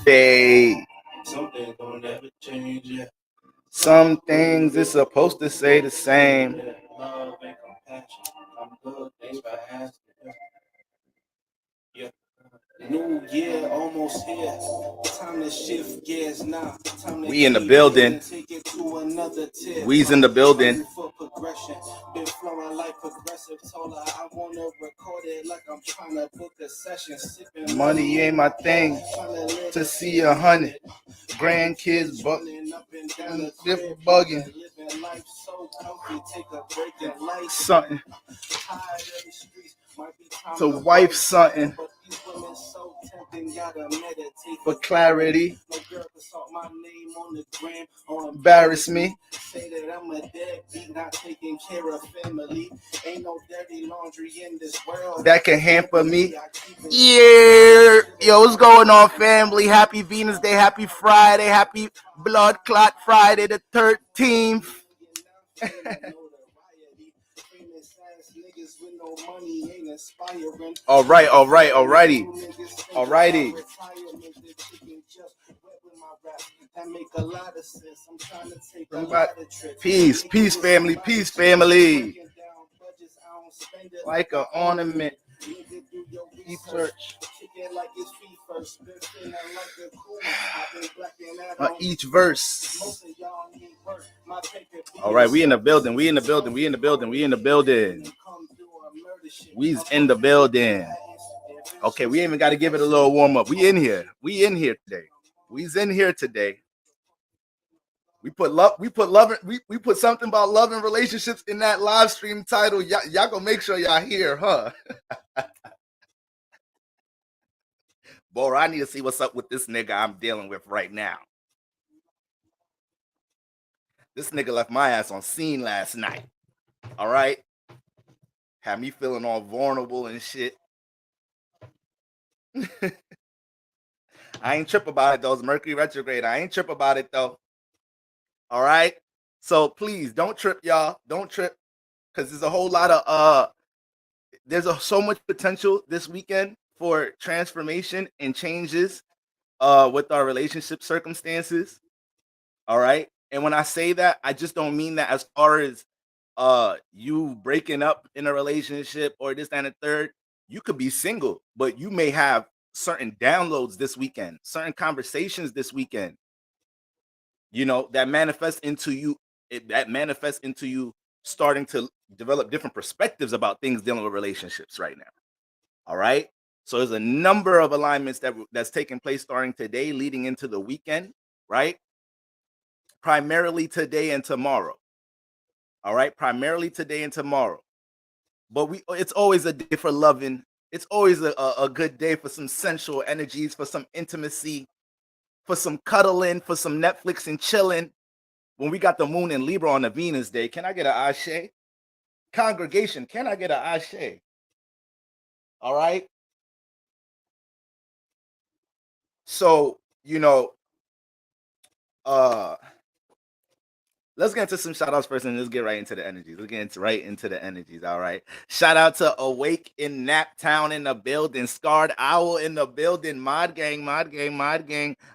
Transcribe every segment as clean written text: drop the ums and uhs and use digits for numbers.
They Some things don't never change, yeah. some things it's supposed to say the same. Yeah, love and compassion. I'm good, thanks for asking. Yeah. New year almost here. Time to shift gears now. Time to We in the building. take it to another tier. We's in the building. For progression. Been flowing like progressive. Told her I wanna record it like I'm trying to book a session. Sipping Money ain't my thing. To see 100 grandkids bugging. Something to wife something for clarity. Embarrass me. Say that I'm a deadbeat, not taking care of family. Ain't no dirty laundry in this world that can hamper me. Yeah, yo, what's going on, family? Happy Venus Day, happy Friday, happy Blood Clot Friday the 13th. Alrighty. That make a lot of sense. I'm trying to take a lot of trips. Peace, family. Like an ornament. Deep search. Each verse. All right, we in the building. We's in the building. Okay, we even got to give it a little warm up. We in here today. We's in here today. We put something about love and relationships in that live stream title. Y'all gonna make sure y'all hear, huh? Boy, I need to see what's up with this nigga I'm dealing with right now. This nigga left my ass on scene last night. All right? Had me feeling all vulnerable and shit. I ain't trip about it, though. It's Mercury retrograde. I ain't trip about it, though. All right? So please, don't trip, y'all. Don't trip. Because there's a whole lot of, so much potential this weekend for transformation and changes with our relationship circumstances. All right? And when I say that, I just don't mean that as far as you breaking up in a relationship or this, that, and the third. You could be single, but you may have certain downloads this weekend, certain conversations this weekend, you know, that manifests into you starting to develop different perspectives about things dealing with relationships right now. All right. So there's a number of alignments that's taking place starting today, leading into the weekend, right? Primarily today and tomorrow. All right. Primarily today and tomorrow. But it's always a day for loving. It's always a good day for some sensual energies, for some intimacy, for some cuddling, for some Netflix and chilling. When we got the moon in Libra on the Venus day, can I get an ashe? Congregation, can I get an ashe? All right. So, you know, let's get into some shout outs first and let's get right into the energies. All right. Shout out to Awake in Naptown in the building, Scarred Owl in the building, Mod Gang,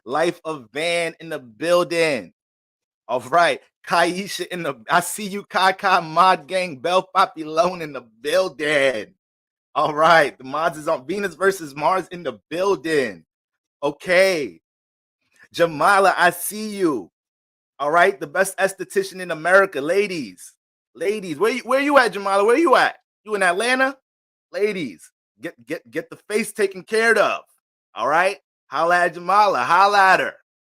Life of Van in the building. All right. Kaisha I see you, Kaka, Mod Gang, Bell Papilone in the building. All right. The mods is on Venus versus Mars in the building. Okay. Jamila, I see you. All right. The best esthetician in America. Ladies, where you at, Jamila? Where you at? You in Atlanta? Ladies, get the face taken care of. All right. Holla at Jamila. Holla at her.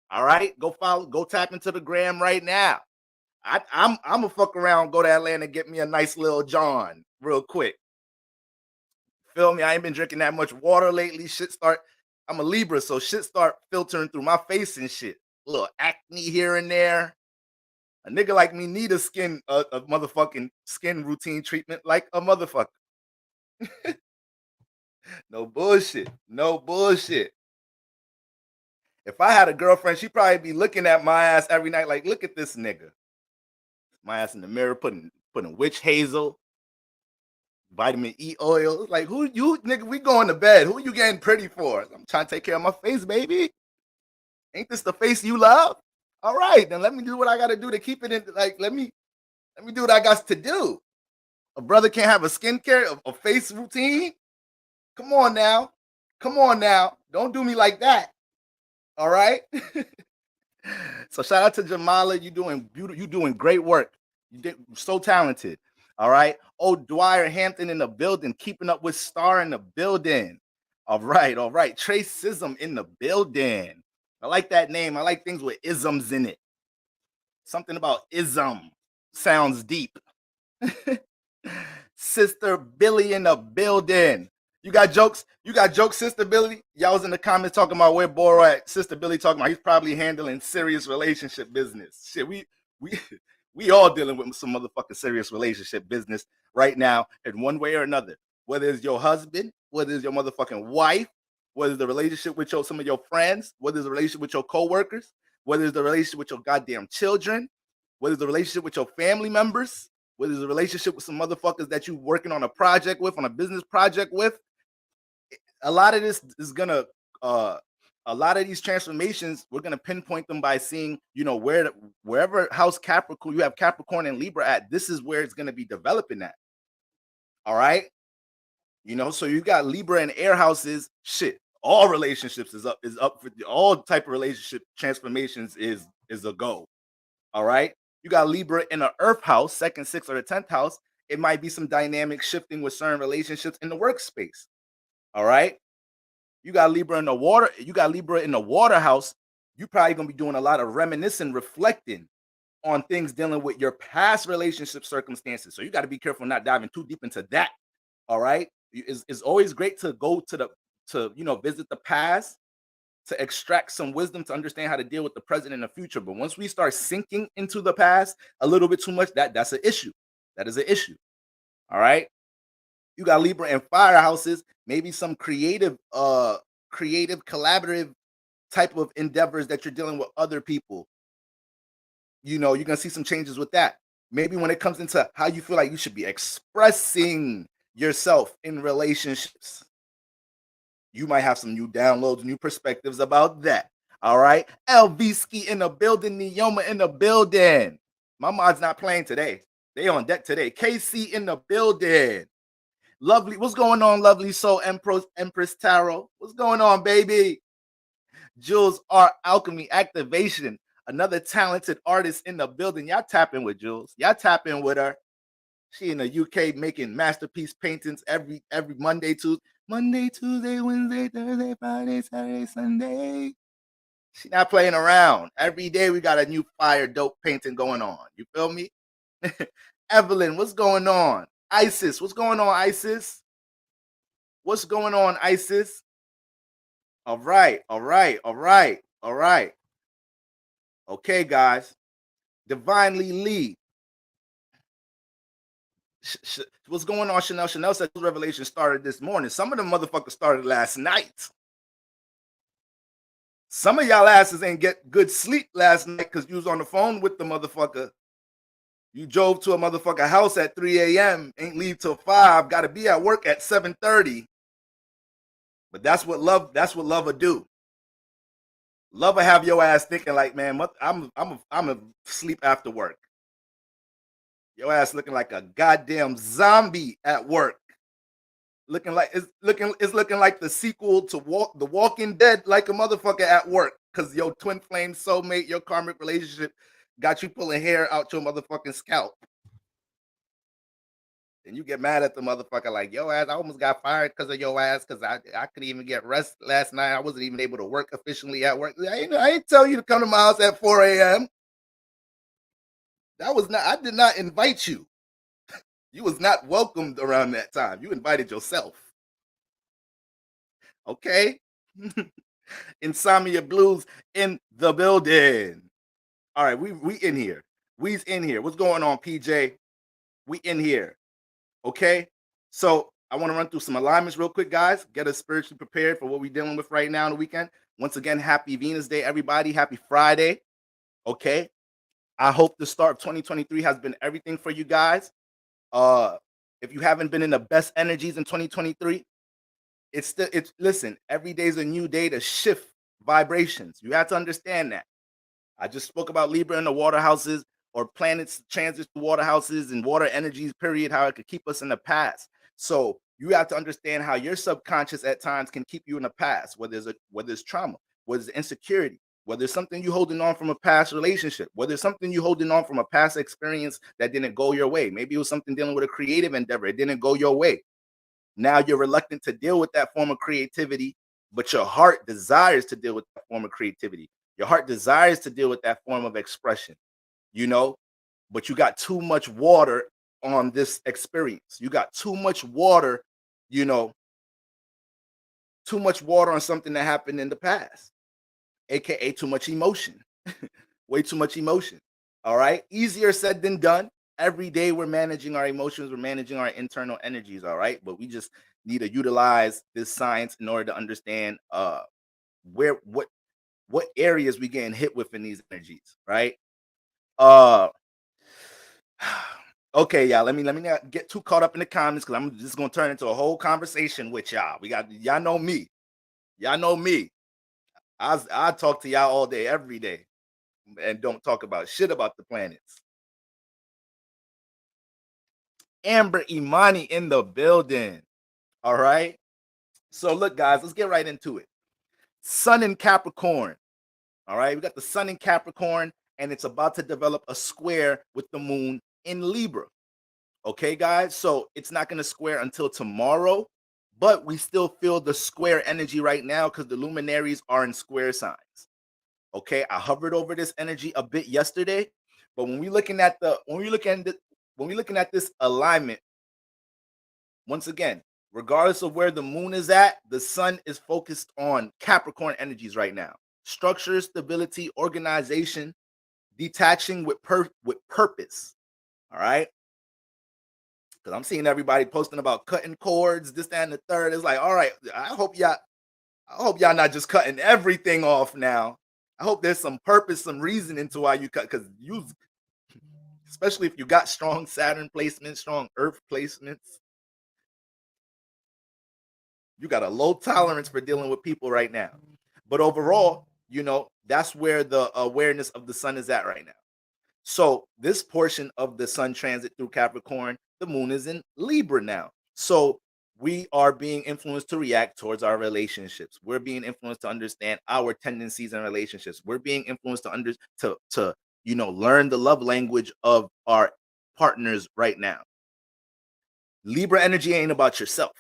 All right. Go tap into the gram right now. I'm gonna fuck around, go to Atlanta, get me a nice little John real quick. Feel me? I ain't been drinking that much water lately. I'm a Libra, so shit start filtering through my face and shit. A little acne here and there. A nigga like me need a motherfucking skin routine treatment like a motherfucker. No bullshit. If I had a girlfriend, she'd probably be looking at my ass every night like, look at this nigga. My ass in the mirror, putting witch hazel, vitamin E oil. Like, who you, nigga, we going to bed. Who you getting pretty for? I'm trying to take care of my face, baby. Ain't this the face you love? All right, then let me do what I got to do to keep it in. Like, let me do what I got to do. A brother can't have a skincare, a face routine. Come on now. Come on now. Don't do me like that. All right. So shout out to Jamala. You doing beautiful. You doing great work. You did so talented. All right. Oh, Dwyer Hampton in the building. Keeping up with Star in the building. All right. All right. Tracism in the building. I like that name. I like things with isms in it. Something about ism sounds deep. Sister Billy in the building. You got jokes? You got jokes, Sister Billy? Y'all was in the comments talking about where Boro at. Sister Billy talking about he's probably handling serious relationship business. Shit, we we all dealing with some motherfucking serious relationship business right now in one way or another. Whether it's your husband, whether it's your motherfucking wife, whether it's the relationship with some of your friends, whether it's the relationship with your coworkers, whether it's the relationship with your goddamn children, whether it's the relationship with your family members, whether it's a relationship with some motherfuckers that you working on a project with, on a business project with. A lot of this is gonna a lot of these transformations, we're gonna pinpoint them by seeing, wherever house Capricorn, you have Capricorn and Libra at, this is where it's gonna be developing at. All right. So you got Libra and air houses, shit. All relationships is up for all type of relationship transformations is a go. All right. You got Libra in an earth house, second, sixth, or the 10th house. It might be some dynamic shifting with certain relationships in the workspace. All right. You got Libra in the water. You got Libra in the water house. You're probably going to be doing a lot of reminiscing, reflecting on things dealing with your past relationship circumstances. So you got to be careful not diving too deep into that. All right. It's always great to go to visit the past, to extract some wisdom, to understand how to deal with the present and the future. But once we start sinking into the past a little bit too much, that's an issue. That is an issue. All right. You got Libra and fire houses, maybe some creative, collaborative type of endeavors that you're dealing with other people. You're gonna see some changes with that. Maybe when it comes into how you feel like you should be expressing yourself in relationships, you might have some new downloads, new perspectives about that. All right. LV in the building, Neoma in the building. My mod's not playing today. They on deck today. KC in the building. Lovely. What's going on, lovely soul? Empress Tarot. What's going on, baby? Jules Art Alchemy Activation. Another talented artist in the building. Y'all tapping with Jules. Y'all tapping with her. She in the UK making masterpiece paintings every Monday, Tuesday, Wednesday, Thursday, Friday, Saturday, Sunday. She not playing around. Every day we got a new fire dope painting going on. You feel me? Evelyn, what's going on? Isis, what's going on, Isis? What's going on, Isis? All right. Okay, guys. Divinely Lee. What's going on, Chanel? Chanel said revelation started this morning. Some of the motherfuckers started last night. Some of y'all asses ain't get good sleep last night because you was on the phone with the motherfucker. You drove to a motherfucker house at 3 a.m., ain't leave till 5, got to be at work at 7:30. But that's what love will do. Love will have your ass thinking like, man, I'm a sleep after work. Your ass looking like a goddamn zombie at work. It's looking like the sequel to The Walking Dead, like a motherfucker at work, because your twin flame soulmate, your karmic relationship got you pulling hair out your motherfucking scalp. And you get mad at the motherfucker like, yo ass, I almost got fired because of your ass, because I couldn't even get rest last night. I wasn't even able to work efficiently at work. I ain't tell you to come to my house at 4 a.m. I did not invite you. You was not welcomed around that time. You invited yourself. Okay? Insomnia Blues in the building. All right, we in here. We's in here. What's going on, PJ? We in here. Okay? So I want to run through some alignments real quick, guys. Get us spiritually prepared for what we're dealing with right now on the weekend. Once again, happy Venus Day, everybody. Happy Friday. Okay? I hope the start of 2023 has been everything for you guys. If you haven't been in the best energies in 2023, listen, every day is a new day to shift vibrations. You have to understand that. I just spoke about Libra and the water houses, or planets transit to water houses and water energies, period, how it could keep us in the past. So you have to understand how your subconscious at times can keep you in the past, whether it's trauma, whether it's insecurity, whether it's something you holding on from a past relationship, whether it's something you holding on from a past experience that didn't go your way. Maybe it was something dealing with a creative endeavor, it didn't go your way. Now you're reluctant to deal with that form of creativity, but your heart desires to deal with that form of creativity. Your heart desires to deal with that form of expression, you know, but you got too much water on this experience. You got too much water, you know, too much water on something that happened in the past, aka too much emotion. Way too much emotion. All right. Easier said than done. Every day we're managing our emotions, we're managing our internal energies. All right. But we just need to utilize this science in order to understand where what areas we getting hit with in these energies, right? Uh okay, y'all. Let me not get too caught up in the comments because I'm just gonna turn into a whole conversation with y'all. We got y'all know me. Y'all know me. I talk to y'all all day, every day, and don't talk about shit about the planets. Amber Imani in the building. All right. So look, guys, let's get right into it. Sun in Capricorn. All right. We got the sun in Capricorn, and it's about to develop a square with the moon in Libra. Okay, guys. So it's not going to square until tomorrow, but we still feel the square energy right now because the luminaries are in square signs. Okay. I hovered over this energy a bit yesterday, but when we're looking at this alignment, once again, regardless of where the moon is at, the sun is focused on Capricorn energies right now. Structure, stability, organization, detaching with purpose. All right. Because I'm seeing everybody posting about cutting cords, this, that, and the third. It's like, all right, I hope y'all not just cutting everything off now. I hope there's some purpose, some reason into why you cut, because you, especially if you got strong Saturn placements, strong Earth placements, you got a low tolerance for dealing with people right now. But overall, that's where the awareness of the sun is at right now. So this portion of the sun transit through Capricorn, the moon is in Libra now. So we are being influenced to react towards our relationships. We're being influenced to understand our tendencies and relationships. We're being influenced to learn the love language of our partners right now. Libra energy ain't about yourself.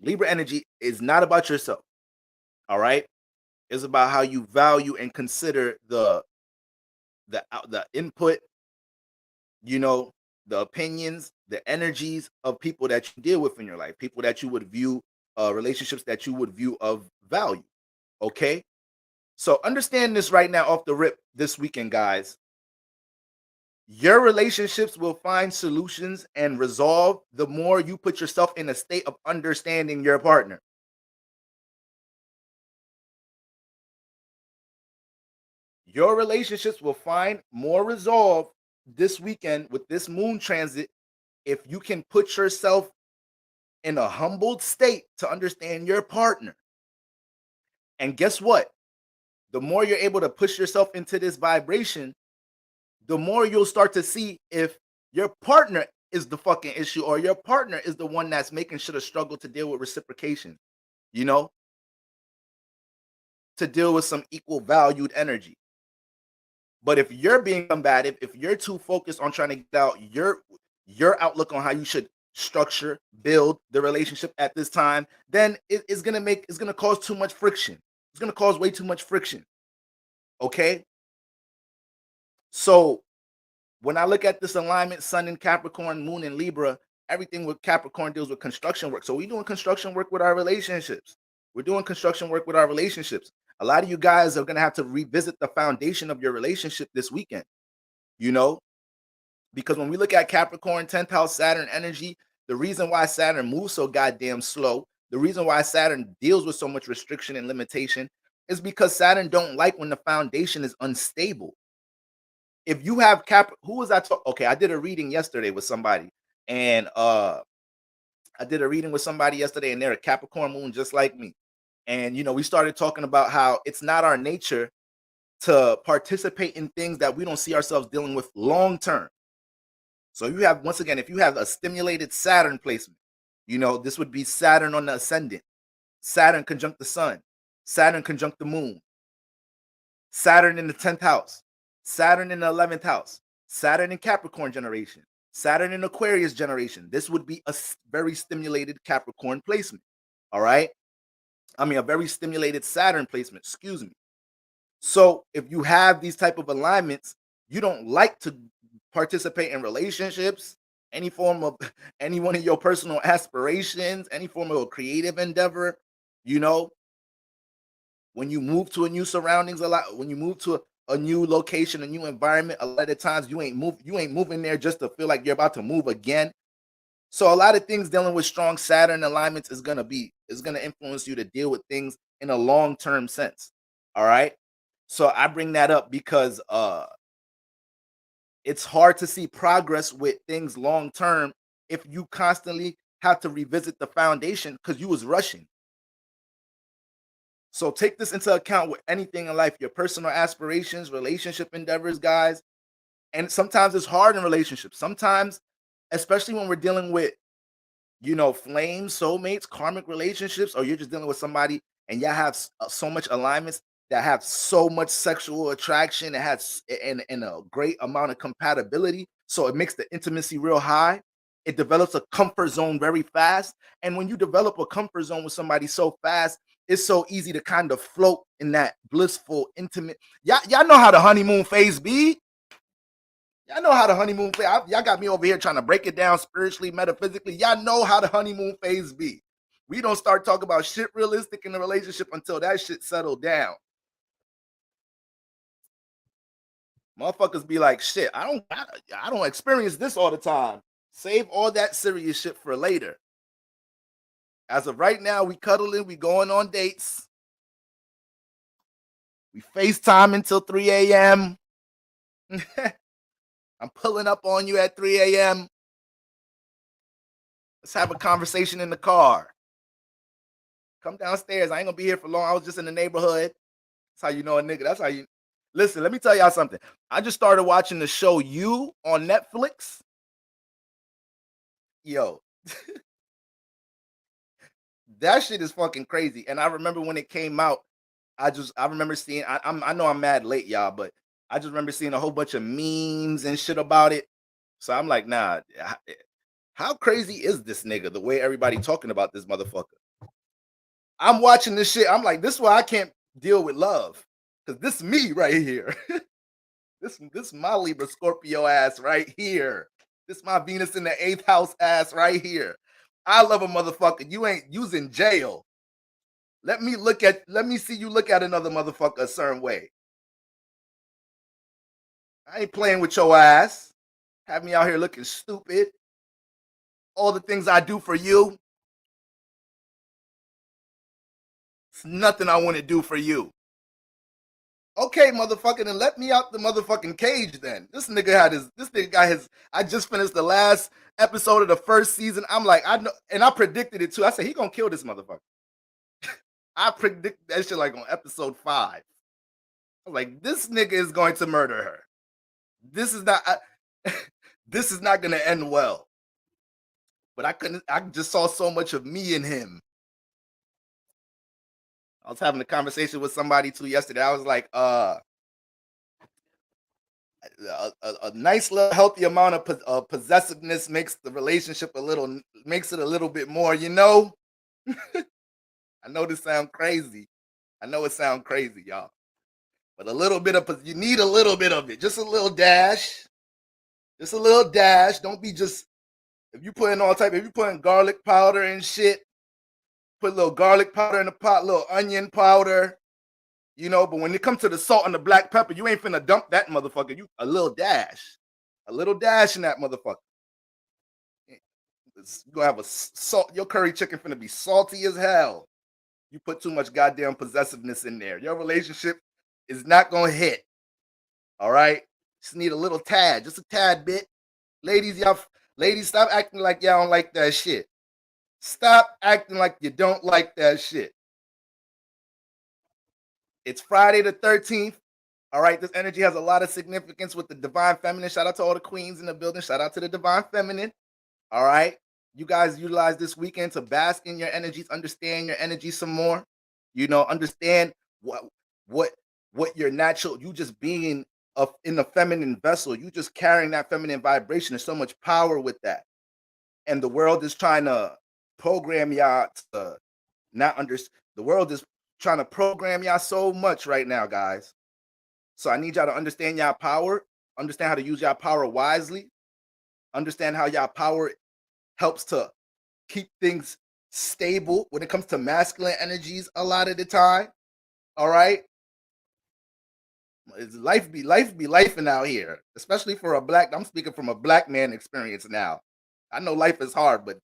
Libra energy is not about yourself. All right? It's about how you value and consider the input, the opinions, the energies of people that you deal with in your life, people that you would view, relationships that you would view of value. Okay. So understand this right now off the rip this weekend, guys. Your relationships will find solutions and resolve the more you put yourself in a state of understanding your partner. Your relationships will find more resolve this weekend with this moon transit if you can put yourself in a humbled state to understand your partner. And guess what? The more you're able to push yourself into this vibration, the more you'll start to see if your partner is the fucking issue or your partner is the one that's making sure to struggle to deal with reciprocation, to deal with some equal valued energy. But if you're being combative, if you're too focused on trying to get out your outlook on how you should structure, build the relationship at this time, then it's gonna cause too much friction. It's gonna cause way too much friction. Okay. So when I look at this alignment, Sun in Capricorn, Moon in Libra, everything with Capricorn deals with construction work. So we're doing construction work with our relationships. We're doing construction work with our relationships. A lot of you guys are going to have to revisit the foundation of your relationship this weekend, because when we look at Capricorn, 10th house Saturn energy, the reason why Saturn moves so goddamn slow, the reason why Saturn deals with so much restriction and limitation is because Saturn don't like when the foundation is unstable. If you have who was I talking? Okay, I did a reading yesterday with somebody, and they're a Capricorn moon just like me. And we started talking about how it's not our nature to participate in things that we don't see ourselves dealing with long term. So you have, once again, if you have a stimulated Saturn placement, this would be Saturn on the ascendant, Saturn conjunct the sun, Saturn conjunct the moon, Saturn in the 10th house, Saturn in the 11th house, Saturn in Capricorn generation, Saturn in Aquarius generation. This would be a very stimulated Capricorn placement. All right. I mean, a very stimulated Saturn placement, excuse me. So if you have these type of alignments, you don't like to participate in relationships, any form of any one of your personal aspirations, any form of a creative endeavor, when you move to a new surroundings, a lot when you move to a new location, a new environment, a lot of times you ain't moving there just to feel like you're about to move again. So a lot of things dealing with strong Saturn alignments is gonna influence you to deal with things in a long-term sense. All right. So I bring that up because it's hard to see progress with things long term if you constantly have to revisit the foundation because you was rushing. So take this into account with anything in life, your personal aspirations, relationship endeavors, guys. And sometimes it's hard in relationships. Sometimes, especially when we're dealing with, flames, soulmates, karmic relationships, or you're just dealing with somebody and y'all have so much alignments that have so much sexual attraction, it has and a great amount of compatibility. So it makes the intimacy real high. It develops a comfort zone very fast. And when you develop a comfort zone with somebody so fast, it's so easy to kind of float in that blissful, intimate. Y'all know how the honeymoon phase be. Y'all know how the honeymoon phase. Y'all got me over here trying to break it down spiritually, metaphysically. Y'all know how the honeymoon phase be. We don't start talking about shit realistic in the relationship until that shit settled down. Motherfuckers be like, shit, I don't experience this all the time. Save all that serious shit for later. As of right now, we cuddling, we going on dates. We FaceTime until 3 a.m. I'm pulling up on you at 3 a.m. Let's have a conversation in the car. Come downstairs. I ain't gonna be here for long. I was just in the neighborhood. That's how you know a nigga. That's how you listen. Let me tell y'all something. I just started watching the show You on Netflix. Yo, that shit is fucking crazy. And I remember when it came out, I remember seeing. I know I'm mad late, y'all, but I just remember seeing a whole bunch of memes and shit about it. So I'm like, nah. How crazy is this nigga? The way everybody talking about this motherfucker. I'm watching this shit. I'm like, this is why I can't deal with love. Cause this is me right here. this my Libra Scorpio ass right here. This my Venus in the 8th house ass right here. I love a motherfucker. You ain't using jail. Let me see you look at another motherfucker a certain way. I ain't playing with your ass. Have me out here looking stupid. All the things I do for you. It's nothing I want to do for you. Okay, motherfucker, then let me out the motherfucking cage then. This nigga got his, I just finished the last episode of the first season. I'm like, I know, and I predicted it too. I said, he gonna kill this motherfucker. I predicted that shit like on episode 5. I was like, this nigga is going to murder her. This is not, this is not gonna end well. But I just saw so much of me in him. I was having a conversation with somebody too yesterday. I was like, a nice little healthy amount of possessiveness makes the relationship makes it a little bit more, I know this sounds crazy. I know it sounds crazy, y'all. But a little bit of, you need a little bit of it. Just a little dash. Just a little dash. Don't be just, if you putting garlic powder and shit, put a little garlic powder in the pot, little onion powder, but when it comes to the salt and the black pepper, you ain't finna dump that motherfucker. You a little dash in that motherfucker. You gonna have a salt. Your curry chicken finna be salty as hell. You put too much goddamn possessiveness in there. Your relationship is not gonna hit. All right, just need a little tad, just a tad bit. Ladies, stop acting like y'all don't like that shit. Stop acting like you don't like that shit. It's Friday the 13th. All right, this energy has a lot of significance with the divine feminine. Shout out to all the queens in the building. Shout out to the divine feminine. All right, you guys utilize this weekend to bask in your energies, understand your energies some more. Understand what your natural. You just being in the feminine vessel. You just carrying that feminine vibration. There's so much power with that, and the world is trying to program y'all to not understand. The world is trying to program y'all so much right now, guys. So I need y'all to understand y'all power, understand how to use y'all power wisely, understand how y'all power helps to keep things stable when it comes to masculine energies a lot of the time. All right. Life be lifing out here, especially for a black. I'm speaking from a black man experience now. I know life is hard, but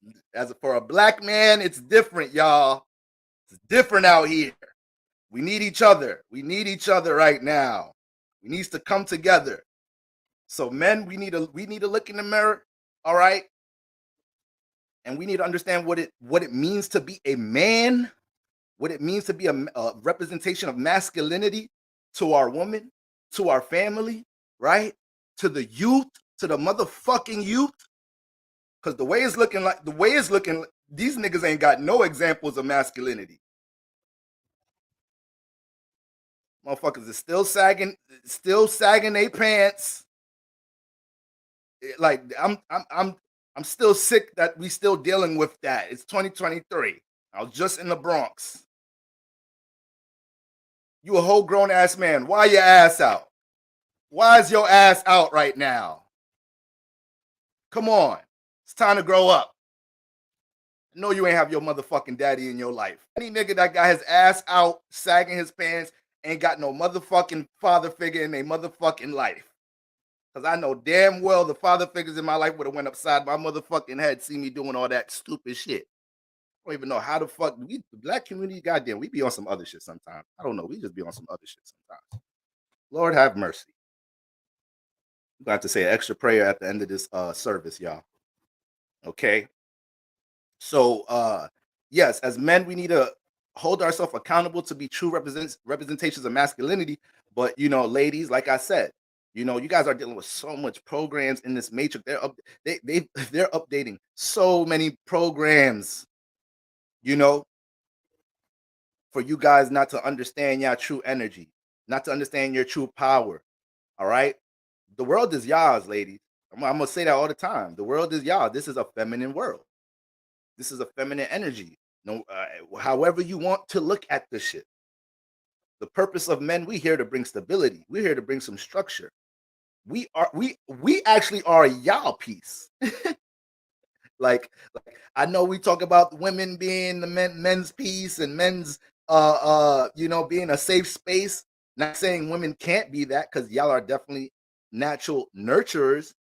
for a black man, it's different, y'all. It's different out here. We need each other. We need each other right now. We need to come together. So men, we need to look in the mirror, all right? And we need to understand what it means to be a man, what it means to be a representation of masculinity to our woman, to our family, right? To the youth, to the motherfucking youth. Because the way it's looking, these niggas ain't got no examples of masculinity. Motherfuckers is still sagging their pants. Like I'm still sick that we still dealing with that. It's 2023. I was just in the Bronx. You a whole grown ass man. Why your ass out? Why is your ass out right now? Come on. It's time to grow up. No, you ain't have your motherfucking daddy in your life. Any nigga that got his ass out, sagging his pants, ain't got no motherfucking father figure in their motherfucking life. Because I know damn well the father figures in my life would have went upside my motherfucking head, see me doing all that stupid shit. I don't even know how the fuck the black community, goddamn, we be on some other shit sometimes. I don't know. We just be on some other shit sometimes. Lord have mercy. I'm going to have to say an extra prayer at the end of this service, y'all. Okay. So yes, as men, we need to hold ourselves accountable to be true representations of masculinity. But ladies, like I said, you guys are dealing with so much programs in this matrix. They're updating so many programs, for you guys not to understand your true energy, not to understand your true power. All right. The world is y'all's, ladies. I'm gonna say that all the time. The world is y'all. This is a feminine world. This is a feminine energy. No, however you want to look at this shit. The purpose of men, we here to bring stability. We're here to bring some structure. We actually are y'all piece. like I know we talk about women being the men's piece and men's being a safe space. Not saying women can't be that, because y'all are definitely natural nurturers,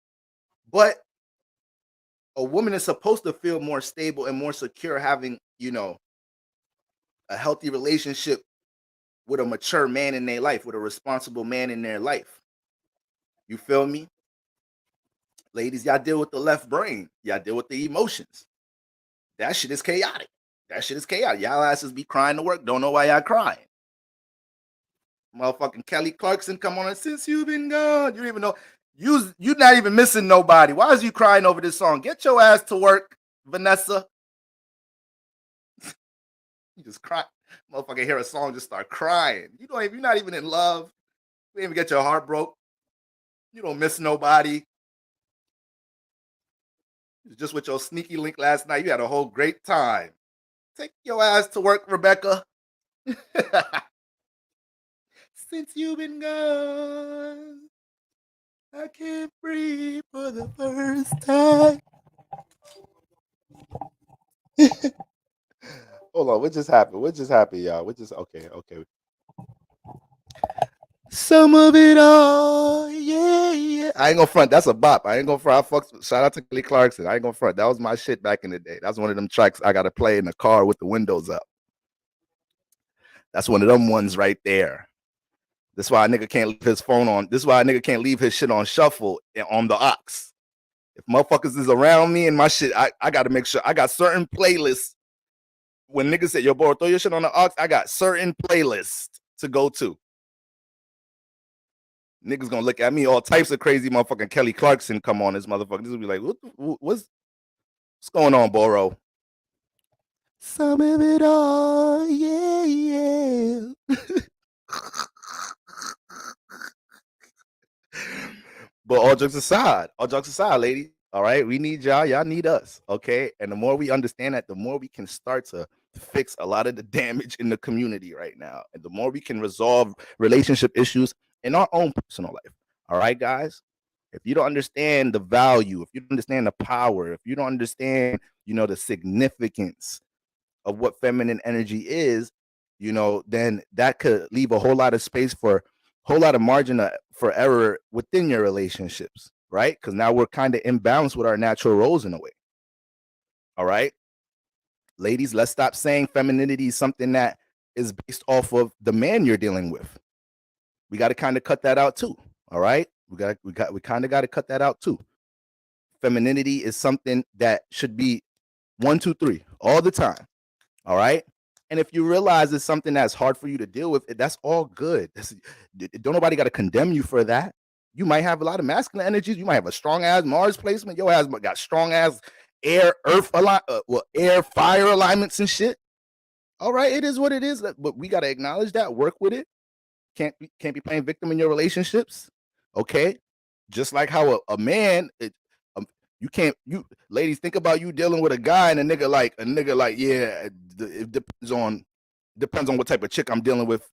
but a woman is supposed to feel more stable and more secure having, a healthy relationship with a mature man in their life, with a responsible man in their life. You feel me? Ladies, y'all deal with the left brain. Y'all deal with the emotions. That shit is chaotic. Y'all asses be crying to work. Don't know why y'all crying. Motherfucking Kelly Clarkson come on and since you've been gone. You don't even know. You not even missing nobody. Why is you crying over this song? Get your ass to work, Vanessa. You just cry. Motherfucker hear a song, just start crying. You're not even in love. You didn't even get your heart broke. You don't miss nobody. Just with your sneaky link last night, you had a whole great time. Take your ass to work, Rebecca. Since you've been gone, I can't breathe for the first time. Hold on, what just happened? Y'all? Okay. Some of it all, yeah. I ain't gonna front. That's a bop. I ain't gonna front. Shout out to Kelly Clarkson. I ain't gonna front. That was my shit back in the day. That's one of them tracks I gotta play in the car with the windows up. That's one of them ones right there. That's why a nigga can't leave his phone on. This is why a nigga can't leave his shit on shuffle on the aux. If motherfuckers is around me and my shit, I gotta make sure I got certain playlists. When niggas say, yo, boy, throw your shit on the aux, I got certain playlists to go to. Niggas gonna look at me, all types of crazy motherfucking Kelly Clarkson come on this motherfucker. This will be like, what's going on, Boro? Some of it all, yeah. But all jokes aside, ladies, all right, we need y'all need us, okay? And the more we understand that, the more we can start to fix a lot of the damage in the community right now. And the more we can resolve relationship issues in our own personal life. All right, guys? If you don't understand the value, if you don't understand the power, if you don't understand, the significance of what feminine energy is, then that could leave a whole lot of space for whole lot of margin for error within your relationships, right? Because now we're kind of imbalanced with our natural roles in a way. All right, ladies, let's stop saying femininity is something that is based off of the man you're dealing with. We got to kind of cut that out too. All right, we kind of got to cut that out too. Femininity is something that should be 1, 2, 3 all the time. All right. And if you realize it's something that's hard for you to deal with, that's all good. Don't nobody got to condemn you for that. You might have a lot of masculine energies. You might have a strong ass Mars placement. Your ass got strong ass air, air, fire alignments and shit. All right, it is what it is. But we got to acknowledge that, work with it. Can't be playing victim in your relationships. Okay, just like how a man, you ladies, think about you dealing with a guy and a nigga like yeah, it depends on what type of chick I'm dealing with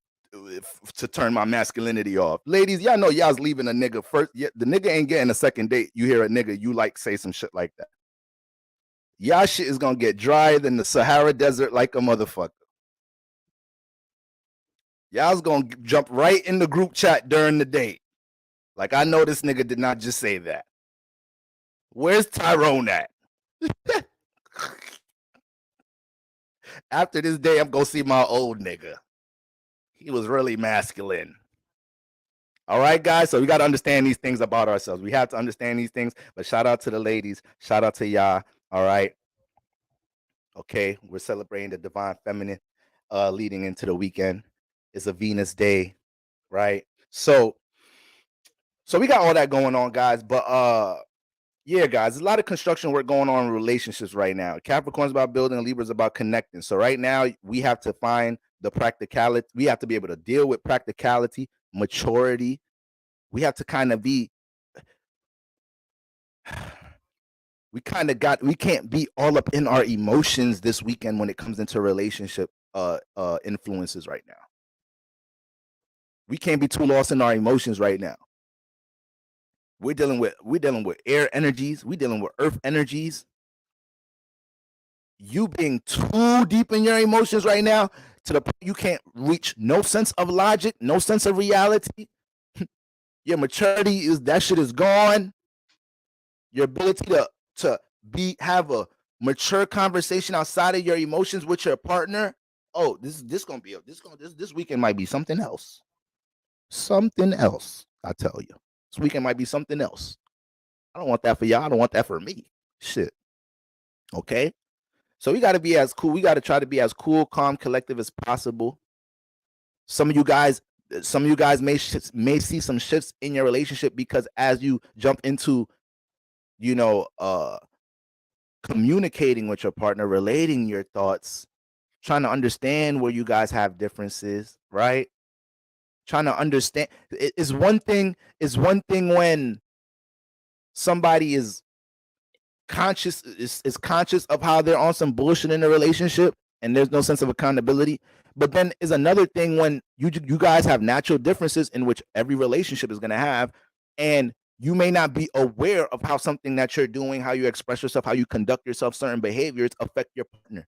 to turn my masculinity off. Ladies, y'all know y'all's leaving a nigga first. Yeah, the nigga ain't getting a second date. You hear a nigga you like say some shit like that. Y'all shit is gonna get drier than the Sahara Desert like a motherfucker. Y'all's gonna jump right in the group chat during the date. Like, I know this nigga did not just say that. Where's Tyrone at? After this day, I'm gonna see my old nigga. He was really masculine. All right, guys. So we got to understand these things about ourselves. We have to understand these things. But shout out to the ladies. Shout out to y'all. All right. Okay. We're celebrating the divine feminine leading into the weekend. It's a Venus day, right? So we got all that going on, guys. But yeah, guys, there's a lot of construction work going on in relationships right now. Capricorn's about building, Libra's about connecting. So right now, we have to find the practicality. We have to be able to deal with practicality, maturity. We have to kind of be. We can't be all up in our emotions this weekend when it comes into relationship influences right now. We can't be too lost in our emotions right now. We're dealing with air energies. We're dealing with earth energies. You being too deep in your emotions right now to the point you can't reach no sense of logic, no sense of reality. Your maturity that shit is gone. Your ability to have a mature conversation outside of your emotions with your partner. Oh, this weekend might be something else. Something else, I tell you. This weekend might be something else. I don't want that for y'all. I don't want that for me. Shit. Okay? So we got to be as cool. We got to try to be as cool, calm, collective as possible. Some of you guys may see some shifts in your relationship because as you jump into, communicating with your partner, relating your thoughts, trying to understand where you guys have differences, right? Trying to understand is one thing when somebody is conscious of how they're on some bullshit in a relationship and there's no sense of accountability. But then is another thing when you guys have natural differences in which every relationship is going to have, and you may not be aware of how something that you're doing, how you express yourself, how you conduct yourself, certain behaviors affect your partner.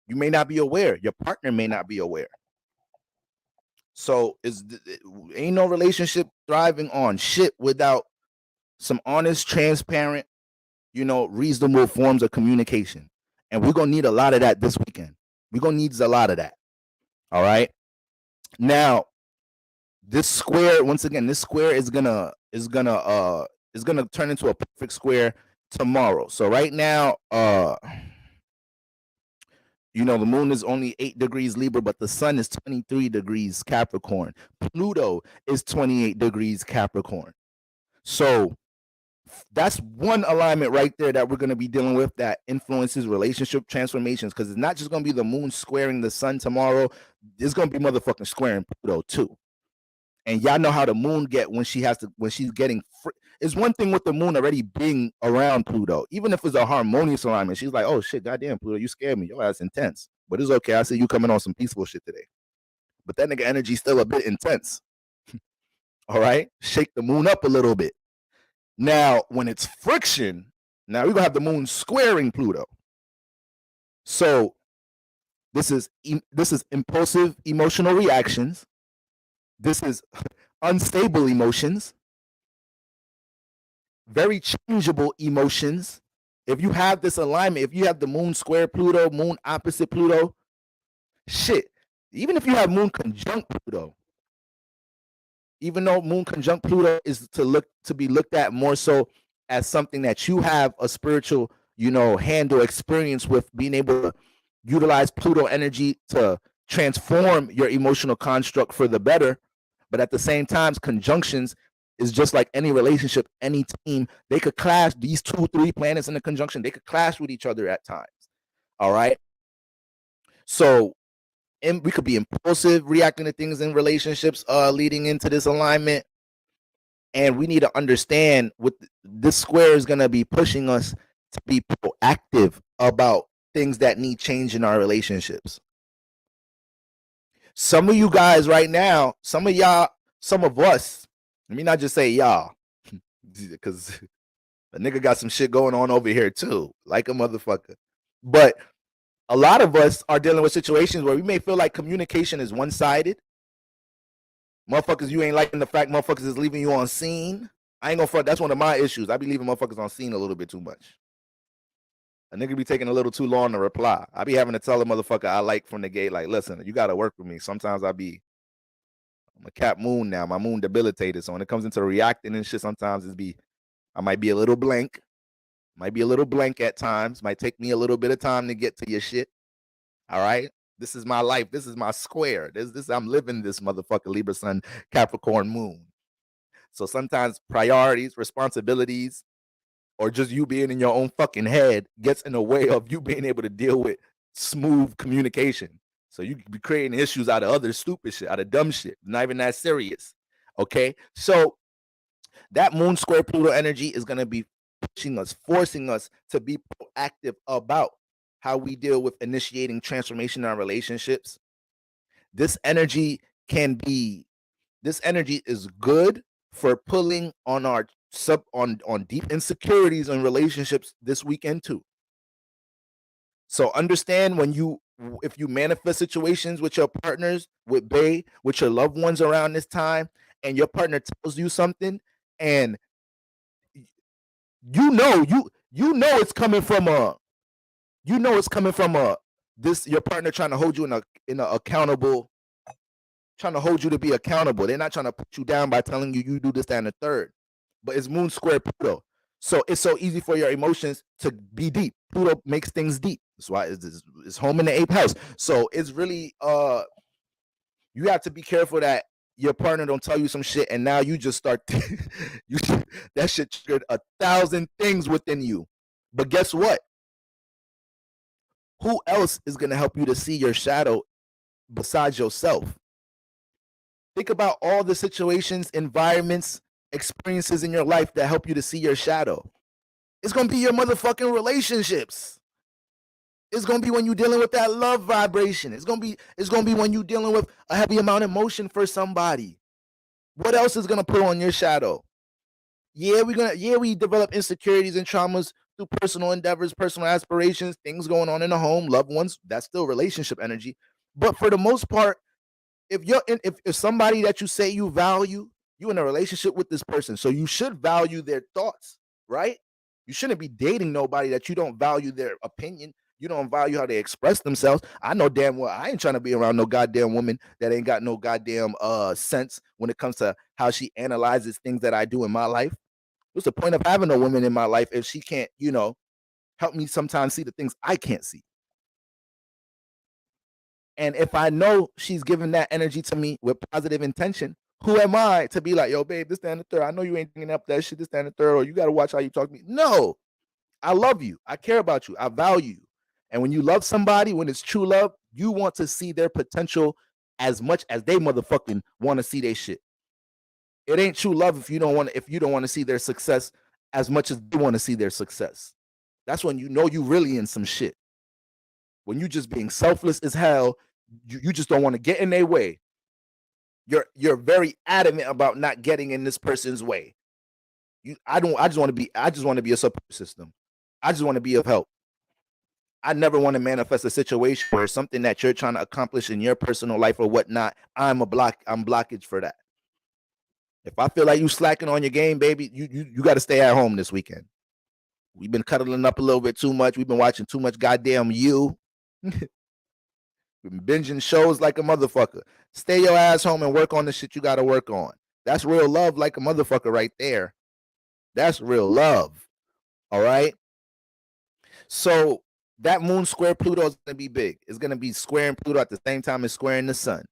You may not be aware. Your partner may not be aware. So ain't no relationship thriving on shit without some honest, transparent, reasonable forms of communication. And we're going to need a lot of that this weekend. We're going to need a lot of that. All right. Now, this square, once again, this square is gonna turn into a perfect square tomorrow. So right now, You know, the moon is only 8 degrees Libra, but the sun is 23 degrees Capricorn. Pluto is 28 degrees Capricorn. So that's one alignment right there that we're going to be dealing with that influences relationship transformations, because it's not just going to be the moon squaring the sun tomorrow. It's going to be motherfucking squaring Pluto too. And y'all know how the moon get when she's getting it's one thing with the moon already being around Pluto, even if it's a harmonious alignment. She's like, oh shit, goddamn Pluto, you scared me. Your ass intense. But it's okay. I see you coming on some peaceful shit today. But that nigga energy's still a bit intense. All right? Shake the moon up a little bit. Now, when it's friction, now we're gonna have the moon squaring Pluto. So this is impulsive emotional reactions. This is unstable emotions, very changeable emotions. If you have this alignment, if you have the moon square Pluto, moon opposite Pluto, shit, even if you have moon conjunct Pluto, even though moon conjunct Pluto is to be looked at more so as something that you have a spiritual, handle experience with, being able to utilize Pluto energy to transform your emotional construct for the better. But at the same time, conjunctions is just like any relationship, any team. They could clash. These 2-3 planets in the conjunction, they could clash with each other at times. All right. So we could be impulsive, reacting to things in relationships leading into this alignment. And we need to understand what this square is going to be pushing us to be proactive about things that need change in our relationships. Some of you guys right now, some of us, let me not just say y'all, because a nigga got some shit going on over here too, like a motherfucker. But a lot of us are dealing with situations where we may feel like communication is one-sided. Motherfuckers, you ain't liking the fact motherfuckers is leaving you on scene. I ain't gonna front. That's one of my issues. I be leaving motherfuckers on scene a little bit too much. A nigga be taking a little too long to reply. I be having to tell a motherfucker I like from the gate, like, listen, you gotta work with me. Sometimes I'm a Cap moon now. My moon debilitated. So when it comes into reacting and shit, sometimes I might be a little blank. Might be a little blank at times. Might take me a little bit of time to get to your shit. All right. This is my life. This is my square. This I'm living this motherfucker Libra Sun Capricorn moon. So sometimes priorities, responsibilities, or just you being in your own fucking head gets in the way of you being able to deal with smooth communication. So you could be creating issues out of other stupid shit, out of dumb shit, not even that serious. Okay. So that moon square Pluto energy is going to be pushing us, forcing us to be proactive about how we deal with initiating transformation in our relationships. This energy is good for pulling on our on deep insecurities in relationships this weekend too. So understand if you manifest situations with your partners, with your loved ones around this time, and your partner tells you something, and you know it's coming from your partner trying to hold you in a accountable, trying to hold you to be accountable. They're not trying to put you down by telling you do this, that, and the third. But it's moon square Pluto. So it's so easy for your emotions to be deep. Pluto makes things deep. That's why it's home in the 8th house. So it's really you have to be careful that your partner don't tell you some shit and now you just start that shit triggered 1,000 things within you. But guess what? Who else is going to help you to see your shadow besides yourself? Think about all the situations, environments, experiences in your life that help you to see your shadow. It's going to be your motherfucking relationships. It's going to be when you're dealing with that love vibration. It's going to be when you're dealing with a heavy amount of emotion for somebody. What else is going to put on your shadow? Yeah, we develop insecurities and traumas through personal endeavors, personal aspirations, things going on in the home, loved ones. That's still relationship energy. But for the most part, if somebody that you say you value, you're in a relationship with this person, so you should value their thoughts, right? You shouldn't be dating nobody that you don't value their opinion. You don't value how they express themselves. I know damn well I ain't trying to be around no goddamn woman that ain't got no goddamn sense when it comes to how she analyzes things that I do in my life. What's the point of having a woman in my life if she can't, help me sometimes see the things I can't see? And if I know she's giving that energy to me with positive intention, who am I to be like, yo, babe, this, that, and the third. I know you ain't bringing up that shit, this, that, and the third, or you got to watch how you talk to me. No, I love you. I care about you. I value you. And when you love somebody, when it's true love, you want to see their potential as much as they motherfucking want to see their shit. It ain't true love if you don't want to see their success as much as they want to see their success. That's when you know you really in some shit. When you just being selfless as hell, you just don't want to get in their way. You're very adamant about not getting in this person's way. I just want to be a support system. I just want to be of help. I never want to manifest a situation where something that you're trying to accomplish in your personal life or whatnot, I'm blockage for that. If I feel like you slacking on your game, baby, you got to stay at home this weekend. We've been cuddling up a little bit too much. We've been watching too much goddamn You. We've been binging shows like a motherfucker. Stay your ass home and work on the shit you got to work on. That's real love like a motherfucker right there. That's real love. All right? So that moon square Pluto is going to be big. It's going to be squaring Pluto at the same time as squaring the sun.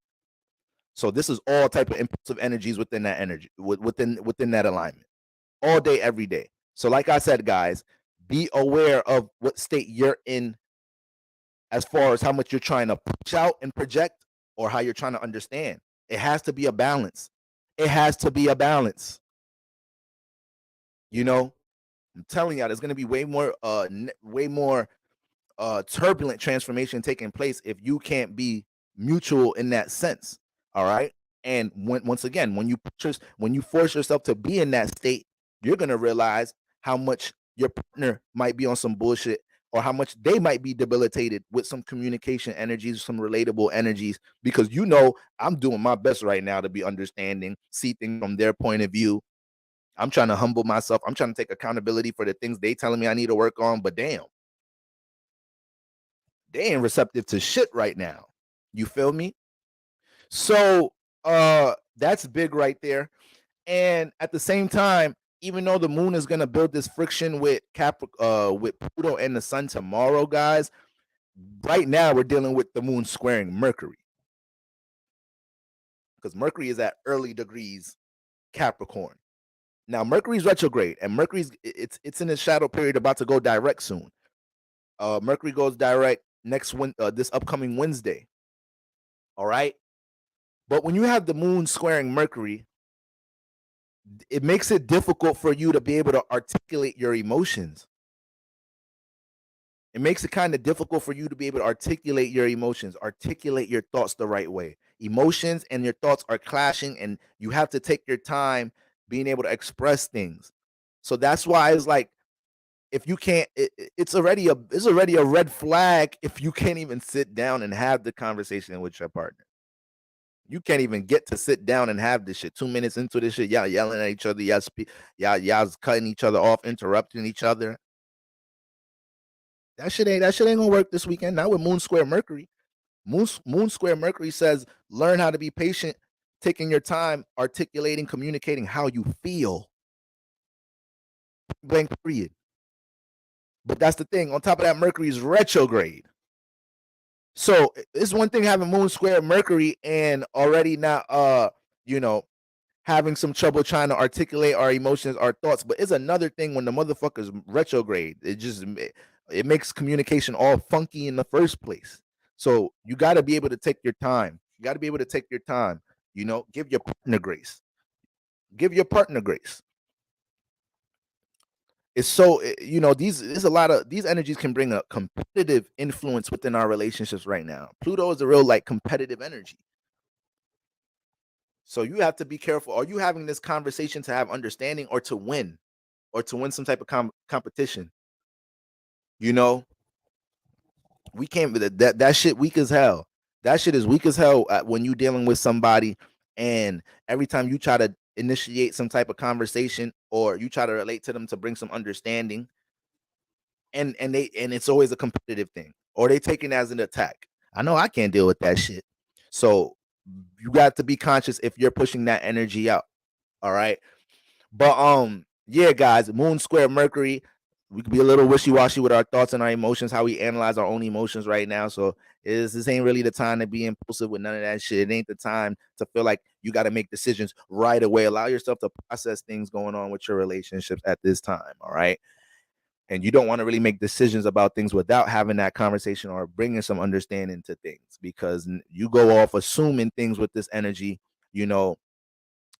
So this is all type of impulsive energies within that energy, within that alignment, all day, every day. So like I said, guys, be aware of what state you're in as far as how much you're trying to push out and project or how you're trying to understand. It has to be a balance. It has to be a balance. You know, I'm telling y'all, there's going to be way more turbulent transformation taking place if you can't be mutual in that sense. All right. And once again, when you force yourself to be in that state, you're going to realize how much your partner might be on some bullshit or how much they might be debilitated with some communication energies, some relatable energies, because I'm doing my best right now to be understanding, see things from their point of view. I'm trying to humble myself. I'm trying to take accountability for the things they telling me I need to work on, but damn, they ain't receptive to shit right now. You feel me? So that's big right there. And at the same time, even though the moon is gonna build this friction with Pluto and the sun tomorrow, guys, right now we're dealing with the moon squaring Mercury. Because Mercury is at early degrees Capricorn. Now Mercury's retrograde, and Mercury's it's in a shadow period about to go direct soon. Mercury goes direct this upcoming Wednesday. All right. But when you have the moon squaring Mercury, it makes it difficult for you to be able to articulate your emotions. It makes it kind of difficult for you to be able to articulate your emotions, articulate your thoughts the right way. Emotions and your thoughts are clashing, and you have to take your time being able to express things. So that's why it's like, if you can't, it's already a red flag if you can't even sit down and have the conversation with your partner. You can't even get to sit down and have this shit. 2 minutes into this shit, y'all yelling at each other, y'all's cutting each other off, interrupting each other. That shit ain't gonna work this weekend. Not with Moon Square Mercury. Moon Square Mercury says learn how to be patient, taking your time, articulating, communicating how you feel. Blank period. But that's the thing. On top of that, Mercury is retrograde. So it's one thing having Moon Square Mercury and already not having some trouble trying to articulate our emotions, our thoughts. But it's another thing when the motherfucker's retrograde. It makes communication all funky in the first place. So you got to be able to take your time. Give your partner grace. It's so there's a lot of these energies can bring a competitive influence within our relationships right now. Pluto is a real competitive energy. So you have to be careful. Are you having this conversation to have understanding or to win some type of competition? We can't that shit weak as hell. That shit is weak as hell when you dealing with somebody, and every time you try to initiate some type of conversation or you try to relate to them to bring some understanding, and it's always a competitive thing, or they take it as an attack. I know I can't deal with that shit. So you got to be conscious if you're pushing that energy out. All right. But yeah, guys, Moon Square Mercury, we could be a little wishy-washy with our thoughts and our emotions, how we analyze our own emotions right now. So This ain't really the time to be impulsive with none of that shit. It ain't the time to feel like you got to make decisions right away. Allow yourself to process things going on with your relationships at this time. All right. And you don't want to really make decisions about things without having that conversation or bringing some understanding to things, because you go off assuming things with this energy,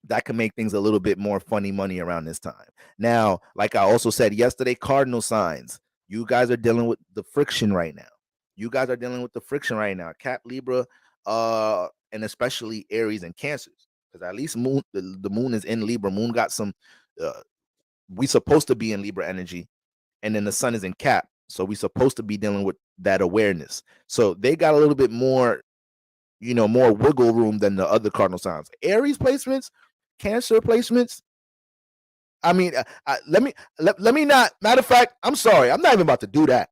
that can make things a little bit more funny money around this time. Now, like I also said yesterday, cardinal signs, you guys are dealing with the friction right now. Cap, Libra, and especially Aries and Cancers, because at least the moon is in Libra. Moon got some, we supposed to be in Libra energy, and then the sun is in Cap, so we supposed to be dealing with that awareness. So they got a little bit more, more wiggle room than the other cardinal signs. Aries placements, Cancer placements. I mean, let me not. Matter of fact, I'm sorry, I'm not even about to do that.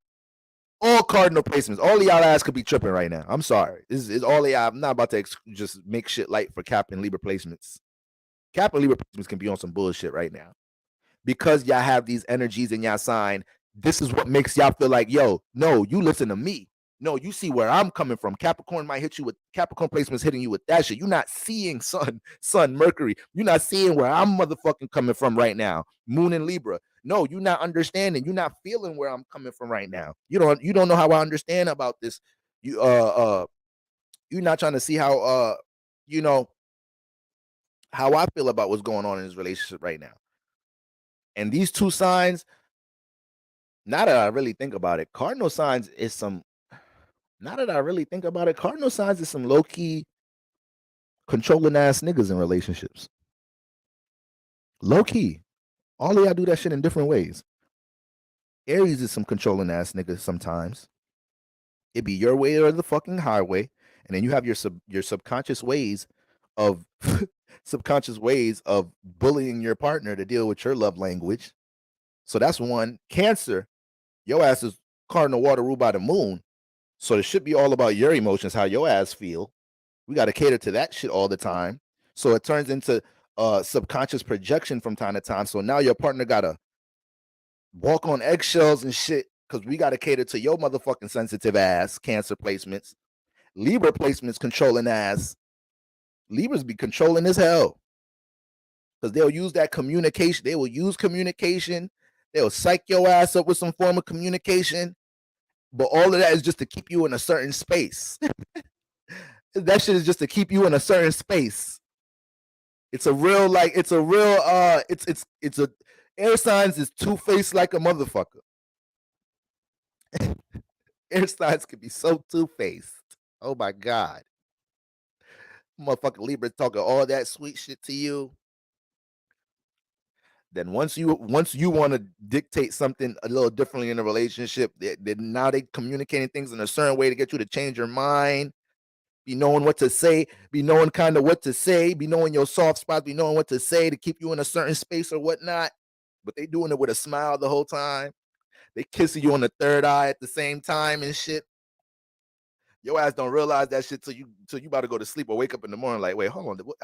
All cardinal placements, all of y'all ass could be tripping right now. I'm sorry. This is all of y'all. I'm not about to just make shit light for Cap and Libra placements. Cap and Libra placements can be on some bullshit right now, because y'all have these energies in y'all sign. This is what makes y'all feel like, yo, no, you listen to me. No, you see where I'm coming from. Capricorn might hit you with Capricorn placements, hitting you with that shit. You're not seeing Sun, Mercury. You're not seeing where I'm motherfucking coming from right now. Moon and Libra. No, you're not understanding. You're not feeling where I'm coming from right now. You don't know how I understand about this. You're not trying to see how how I feel about what's going on in this relationship right now. And these two signs, now that I really think about it, cardinal signs is some. Now that I really think about it, cardinal signs is some low key controlling ass niggas in relationships. Low key, all of y'all do that shit in different ways. Aries is some controlling ass niggas sometimes. It be your way or the fucking highway, and then you have your subconscious ways of bullying your partner to deal with your love language. So that's one. Cancer, your ass is cardinal water ruled by the moon. So it should be all about your emotions, how your ass feel. We got to cater to that shit all the time. So it turns into subconscious projection from time to time. So now your partner got to walk on eggshells and shit, because we got to cater to your motherfucking sensitive ass. Cancer placements. Libra placements controlling ass. Libras be controlling as hell, because they'll use that communication. They will use communication. They'll psych your ass up with some form of communication. But all of that is just to keep you in a certain space. That shit is just to keep you in a certain space. It's a real air signs is two-faced like a motherfucker. Air signs can be so two-faced. Oh my God. Motherfucker Libra talking all that sweet shit to you. Then once you want to dictate something a little differently in a relationship, now they communicating things in a certain way to get you to change your mind. Be knowing what to say, be knowing kind of what to say, be knowing your soft spots, be knowing what to say to keep you in a certain space or whatnot. But they doing it with a smile the whole time. They kissing you on the third eye at the same time and shit. Your ass don't realize that shit till you about to go to sleep or wake up in the morning like, wait, hold on.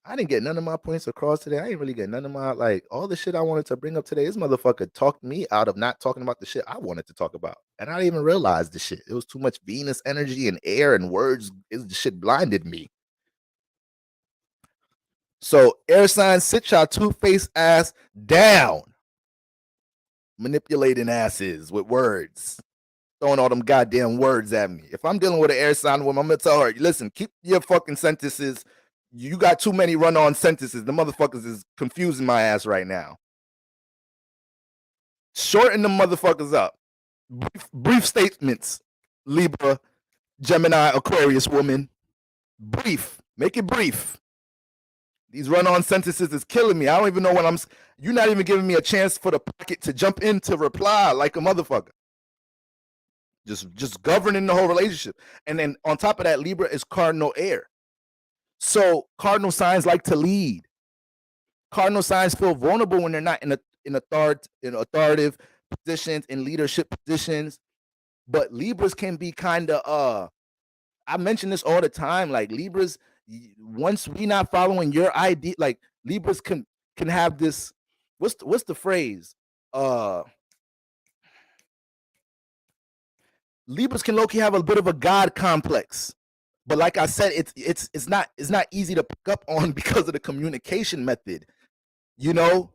I didn't get none of my points across today. I didn't really get none of my, like, all the shit I wanted to bring up today. This motherfucker talked me out of not talking about the shit I wanted to talk about. And I didn't even realize the shit. It was too much Venus energy and air and words. The shit blinded me. So air signs, sit y'all two-faced ass down. Manipulating asses with words. Throwing all them goddamn words at me. If I'm dealing with an air sign woman, I'm going to tell her, listen, keep your fucking sentences. You got too many run-on sentences. The motherfuckers is confusing my ass right now. Shorten the motherfuckers up. Brief statements, Libra, Gemini, Aquarius woman. Brief. Make it brief. These run-on sentences is killing me. I don't even know when you're not even giving me a chance for the pocket to jump in to reply like a motherfucker. Just governing the whole relationship. And then on top of that, Libra is cardinal air. So cardinal signs like to lead. Cardinal signs feel vulnerable when they're not in authoritative positions, in leadership positions. But Libras can be kind of I mention this all the time. Like Libras, once we not following your idea, like Libras can have this. What's the phrase? Libras can low-key have a bit of a God complex. But like I said, it's not easy to pick up on because of the communication method, you know.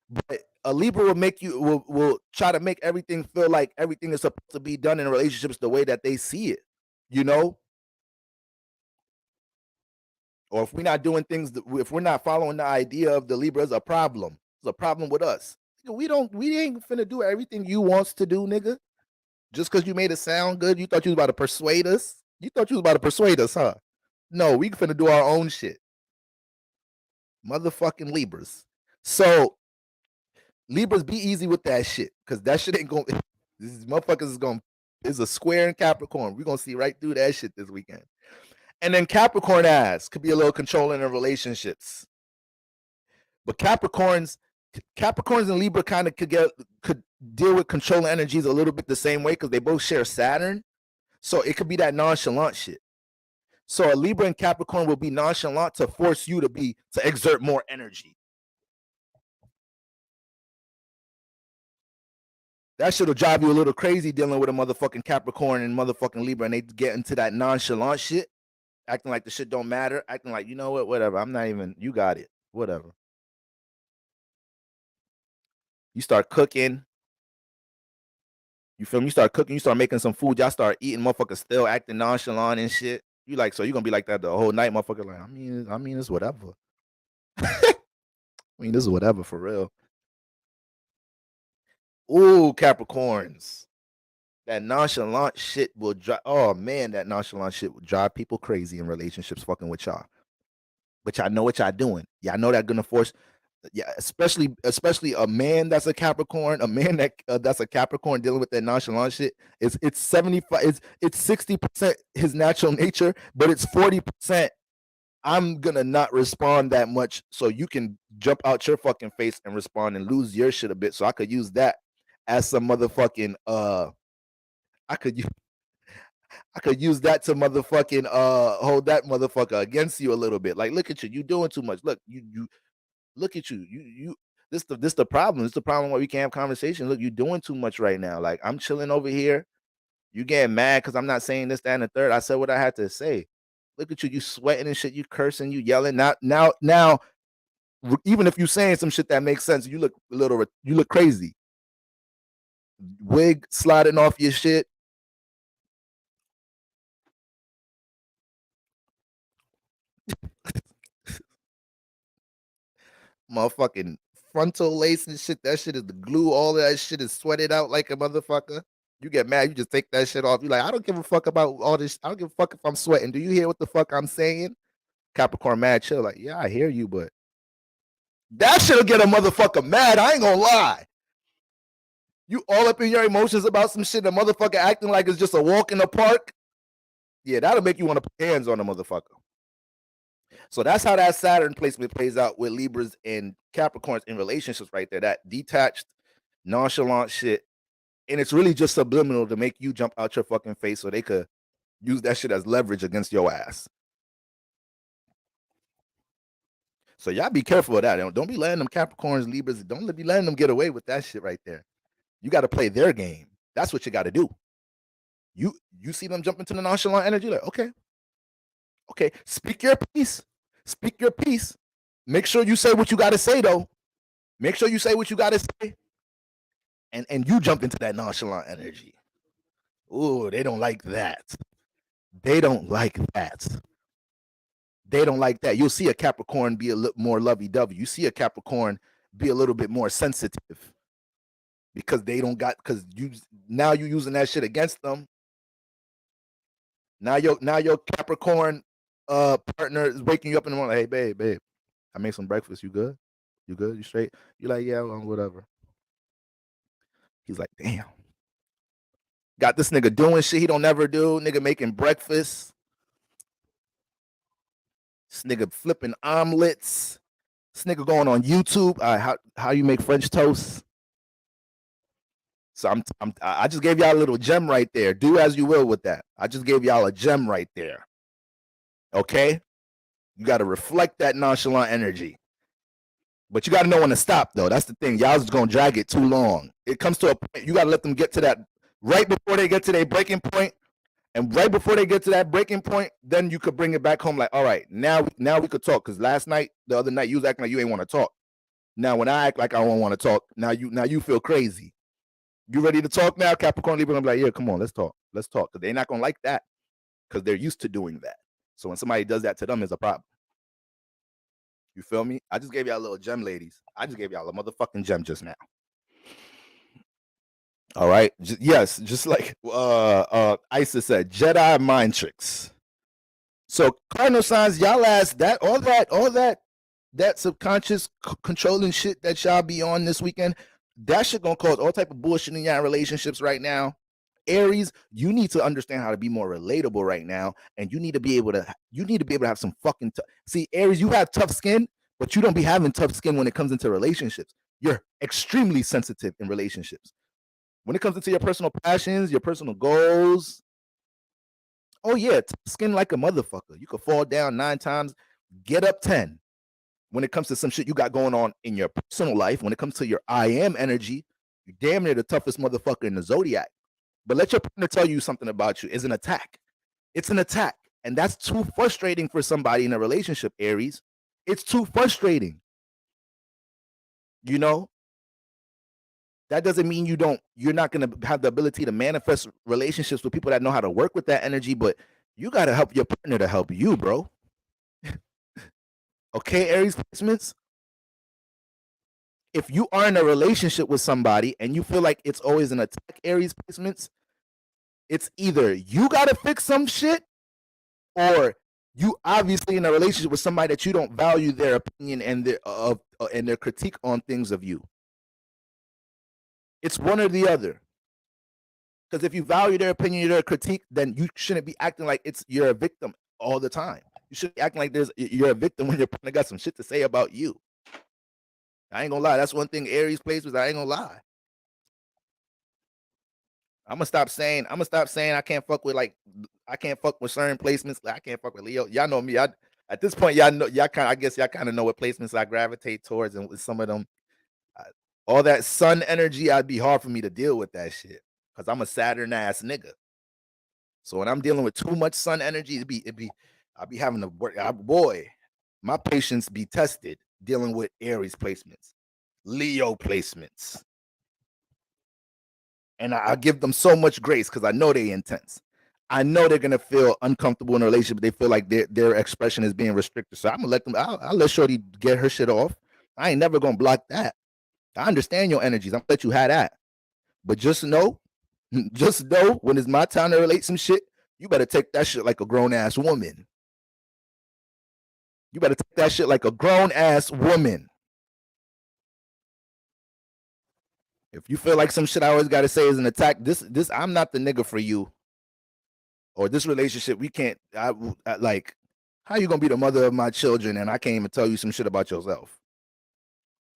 But a Libra will make you will try to make everything feel like everything is supposed to be done in relationships the way that they see it, you know. Or if we're not doing things, if we're not following the idea of the Libra is a problem, it's a problem with us. We ain't finna do everything you wants to do, nigga. Just because you made it sound good, you thought you was about to persuade us. You thought you was about to persuade us, huh? No, we finna do our own shit. Motherfucking Libras. So Libras, be easy with that shit, because that shit ain't going. These motherfuckers is going. Is a square in Capricorn. We're gonna see right through that shit this weekend. And then Capricorn ass could be a little controlling in relationships. But Capricorns and Libra kind of could deal with controlling energies a little bit the same way because they both share Saturn. So it could be that nonchalant shit. So a Libra and Capricorn will be nonchalant to force you to exert more energy. That shit will drive you a little crazy dealing with a motherfucking Capricorn and motherfucking Libra, and they get into that nonchalant shit, acting like the shit don't matter, acting like, you know what, whatever, I'm not even, you got it, whatever. You start cooking, you feel me? You start cooking, you start making some food, y'all start eating, motherfuckers still acting nonchalant and shit. You like, so you gonna be like that the whole night, motherfucker? Like, I mean, it's whatever. I mean, this is whatever for real. Ooh, Capricorns. That nonchalant shit will drive. Oh man, that nonchalant shit will drive people crazy in relationships fucking with y'all. But y'all know what y'all doing. Y'all know that gonna force. Yeah, especially a man that's a Capricorn, a man that's a Capricorn dealing with that nonchalant shit. It's 75. It's 60% his natural nature, but it's 40%. I'm gonna not respond that much, so you can jump out your fucking face and respond and lose your shit a bit. So I could use that as some motherfucking I could use that to motherfucking hold that motherfucker against you a little bit. Like, look at you doing too much. Look, you look at you this the problem. This the problem why we can't have conversation. Look, you doing too much right now. Like, I'm chilling over here. You getting mad because I'm not saying this, that, and the third. I said what I had to say. Look at you sweating and shit, you cursing, you yelling. Now, even if you saying some shit that makes sense, you look crazy. Wig sliding off your shit. Motherfucking frontal lace and shit. That shit is the glue. All of that shit is sweated out like a motherfucker. You get mad, you just take that shit off. You like, I don't give a fuck about all this. I don't give a fuck if I'm sweating. Do you hear what the fuck I'm saying? Capricorn mad chill. Like, yeah, I hear you, but that shit'll get a motherfucker mad. I ain't gonna lie. You all up in your emotions about some shit, a motherfucker acting like it's just a walk in the park. Yeah, that'll make you want to put hands on a motherfucker. So that's how that Saturn placement plays out with Libras and Capricorns in relationships right there. That detached, nonchalant shit. And it's really just subliminal to make you jump out your fucking face so they could use that shit as leverage against your ass. So y'all be careful of that. Don't be letting them Capricorns, Libras, don't be letting them get away with that shit right there. You got to play their game. That's what you got to do. You see them jump into the nonchalant energy, like, okay, speak your piece. Speak your piece. Make sure you say what you got to say, though. Make sure you say what you got to say. And you jump into that nonchalant energy. Ooh, they don't like that. They don't like that. They don't like that. You'll see a Capricorn be a little more lovey-dovey. You see a Capricorn be a little bit more sensitive because they don't got, because you using that shit against them. Now your Capricorn partner is waking you up in the morning. Hey, babe, I made some breakfast. You good? You good? You straight? You like, yeah, well, whatever. He's like, damn. Got this nigga doing shit he don't never do. Nigga making breakfast. This nigga flipping omelets. This nigga going on YouTube. How you make French toast? So I just gave y'all a little gem right there. Do as you will with that. I just gave y'all a gem right there. Okay? You got to reflect that nonchalant energy. But you got to know when to stop, though. That's the thing. Y'all just going to drag it too long. It comes to a point, you got to let them get to that right before they get to their breaking point, and right before they get to that breaking point, then you could bring it back home. Like, all right, now we could talk. Because the other night, you was acting like you ain't want to talk. Now, when I act like I don't want to talk, now you feel crazy. You ready to talk now, Capricorn, Libra? I'm like, yeah, come on, let's talk. Let's talk. Because they're not gonna like that. Because they're used to doing that. So when somebody does that to them, it's a problem. You feel me? I just gave y'all a little gem, ladies. I just gave y'all a motherfucking gem just now. All right. Yes, just like Isa said, Jedi mind tricks. So cardinal signs, y'all ask all that subconscious controlling shit that y'all be on this weekend. That shit gonna cause all type of bullshit in y'all relationships right now. Aries, you need to understand how to be more relatable right now, and you need to be able to have some fucking see, Aries, you have tough skin, but you don't be having tough skin when it comes into relationships. You're extremely sensitive in relationships. When it comes into your personal passions, your personal goals, oh yeah, tough skin like a motherfucker. You could fall down 9 times, get up 10. When it comes to some shit you got going on in your personal life, when it comes to your I am energy, you're damn near the toughest motherfucker in the zodiac. But let your partner tell you something about you is an attack. It's an attack. And that's too frustrating for somebody in a relationship, Aries. It's too frustrating. You know? That doesn't mean you're not going to have the ability to manifest relationships with people that know how to work with that energy, but you got to help your partner to help you, bro. Okay, Aries placements? If you are in a relationship with somebody and you feel like it's always an attack, Aries placements, it's either you got to fix some shit or you obviously in a relationship with somebody that you don't value their opinion and their critique on things of you. It's one or the other. Because if you value their opinion, their critique, then you shouldn't be acting like you're a victim all the time. You should be acting like you're a victim when your partner got some shit to say about you. I ain't gonna lie. That's one thing Aries plays with. I ain't gonna lie. I'm gonna stop saying I can't fuck with certain placements. Like, I can't fuck with Leo. Y'all know me. At this point, y'all know I guess y'all kind of know what placements I gravitate towards, and with some of them, all that sun energy, I'd be hard for me to deal with that shit because I'm a Saturn ass nigga. So when I'm dealing with too much sun energy, I'll be having to work. Boy, my patience be tested dealing with Aries placements, Leo placements. And I give them so much grace because I know they're intense. I know they're gonna feel uncomfortable in a relationship. They feel like their expression is being restricted. So I'm gonna let them. I'll let Shorty get her shit off. I ain't never gonna block that. I understand your energies. I'm gonna let you have that. But just know when it's my time to relate some shit, you better take that shit like a grown ass woman. You better take that shit like a grown ass woman. If you feel like some shit I always gotta say is an attack, this I'm not the nigga for you. Or this relationship, we can't. Like, how you gonna be the mother of my children and I can't even tell you some shit about yourself?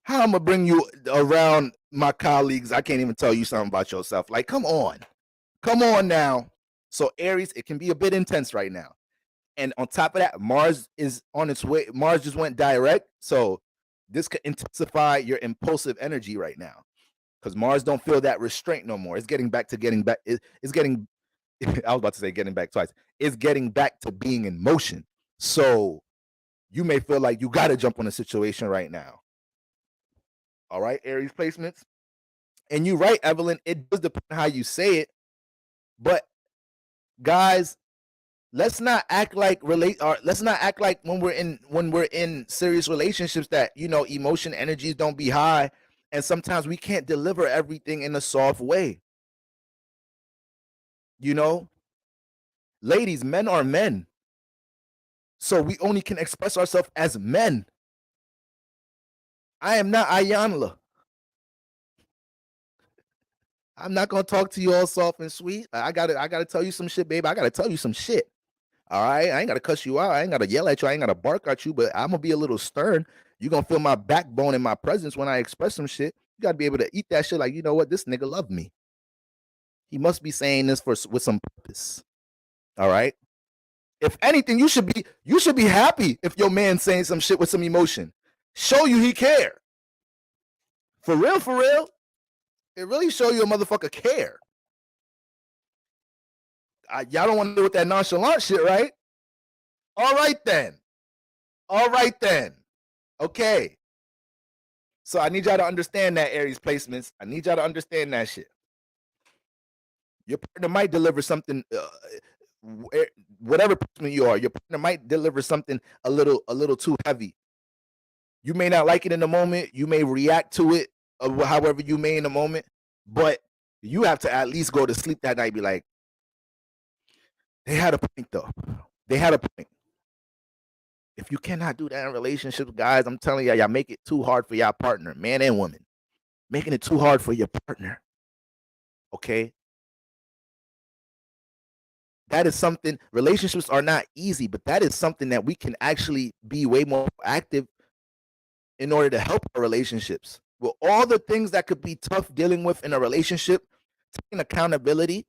How I'm gonna bring you around my colleagues? I can't even tell you something about yourself. Like, come on now. So Aries, it can be a bit intense right now. And on top of that, Mars is on its way. Mars just went direct, so this could intensify your impulsive energy right now because Mars don't feel that restraint no more. It's getting back to getting back. It's getting. I was about to say getting back twice. It's getting back to being in motion. So you may feel like you got to jump on a situation right now. All right, Aries placements. And you're right, Evelyn. It does depend on how you say it. But guys, let's not act like when we're in serious relationships that emotion energies don't be high, and sometimes we can't deliver everything in a soft way. Ladies, men are men, so we only can express ourselves as men. I am not Ayanla. I'm not gonna talk to you all soft and sweet. I gotta tell you some shit, babe. I gotta tell you some shit. All right, I ain't gotta cuss you out. I ain't gotta yell at you. I ain't gotta bark at you. But I'm gonna be a little stern. You gonna feel my backbone in my presence when I express some shit. You gotta be able to eat that shit. Like, you know what? This nigga love me. He must be saying this with some purpose. All right. If anything, you should be happy if your man saying some shit with some emotion. Show you he care. For real. It really show you a motherfucker care. Y'all don't want to deal with that nonchalant shit, right? All right then. Okay. So I need y'all to understand that, Aries placements. I need y'all to understand that shit. Your partner might deliver something, whatever placement you are. Your partner might deliver something a little too heavy. You may not like it in the moment. You may react to it however you may in the moment, but you have to at least go to sleep that night and be like, they had a point though. They had a point. If you cannot do that in relationships, guys, I'm telling y'all make it too hard for y'all partner, man and woman. Making it too hard for your partner. Okay? That is something, relationships are not easy, but that is something that we can actually be way more active in order to help our relationships. With all the things that could be tough dealing with in a relationship, taking accountability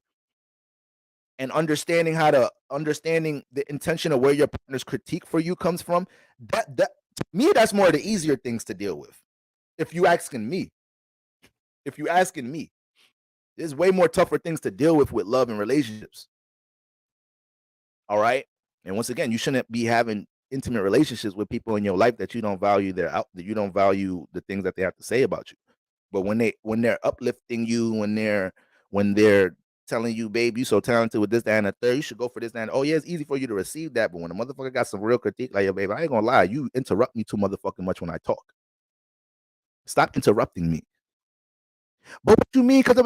and understanding the intention of where your partner's critique for you comes from, that to me, that's more of the easier things to deal with. If you asking me, there's way more tougher things to deal with love and relationships. All right. And once again, you shouldn't be having intimate relationships with people in your life that you don't value that you don't value the things that they have to say about you. But when they're uplifting you, when they're telling you, babe, you so talented with this, that, and the third, you should go for this, that, and oh yeah, it's easy for you to receive that. But when a motherfucker got some real critique, like, yo, babe, I ain't gonna lie, you interrupt me too motherfucking much when I talk. Stop interrupting me. But what you mean? Because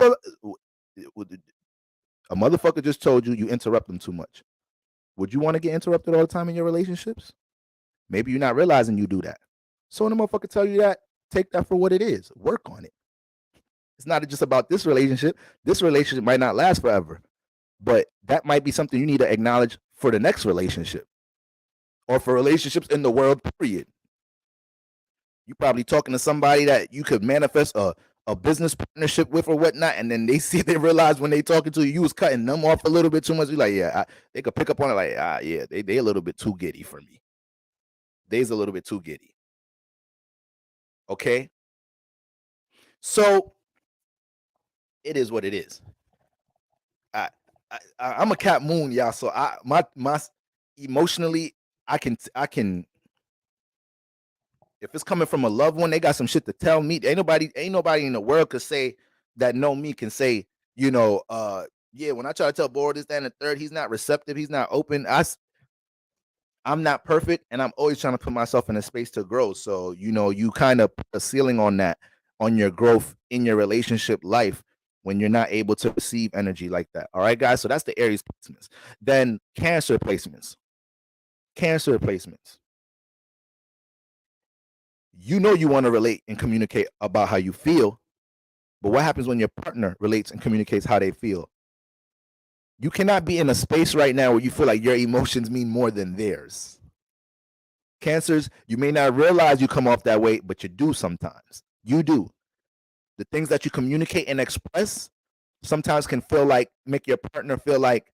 a motherfucker just told you interrupt them too much. Would you want to get interrupted all the time in your relationships? Maybe you're not realizing you do that. So when a motherfucker tell you that, take that for what it is. Work on it. It's not just about this relationship. This relationship might not last forever, but that might be something you need to acknowledge for the next relationship or for relationships in the world, period. You probably talking to somebody that you could manifest a business partnership with or whatnot, and then they realize when they talking to you, you was cutting them off a little bit too much. You're like, yeah, they could pick up on it like, yeah, they a little bit too giddy for me. They's a little bit too giddy. Okay? So it is what it is. I'm a Cap Moon, y'all. So my emotionally, I can if it's coming from a loved one, they got some shit to tell me. Ain't nobody in the world could say that know me can say, yeah, when I try to tell Board this, that, and the third, he's not receptive, he's not open. I'm not perfect, and I'm always trying to put myself in a space to grow. So, you kind of put a ceiling on that, on your growth in your relationship life when you're not able to receive energy like that. All right, guys. So that's the Aries placements. Then Cancer placements. You want to relate and communicate about how you feel, but what happens when your partner relates and communicates how they feel? You cannot be in a space right now where you feel like your emotions mean more than theirs. Cancers, you may not realize you come off that way, but you do sometimes. You do. The things that you communicate and express sometimes can make your partner feel like,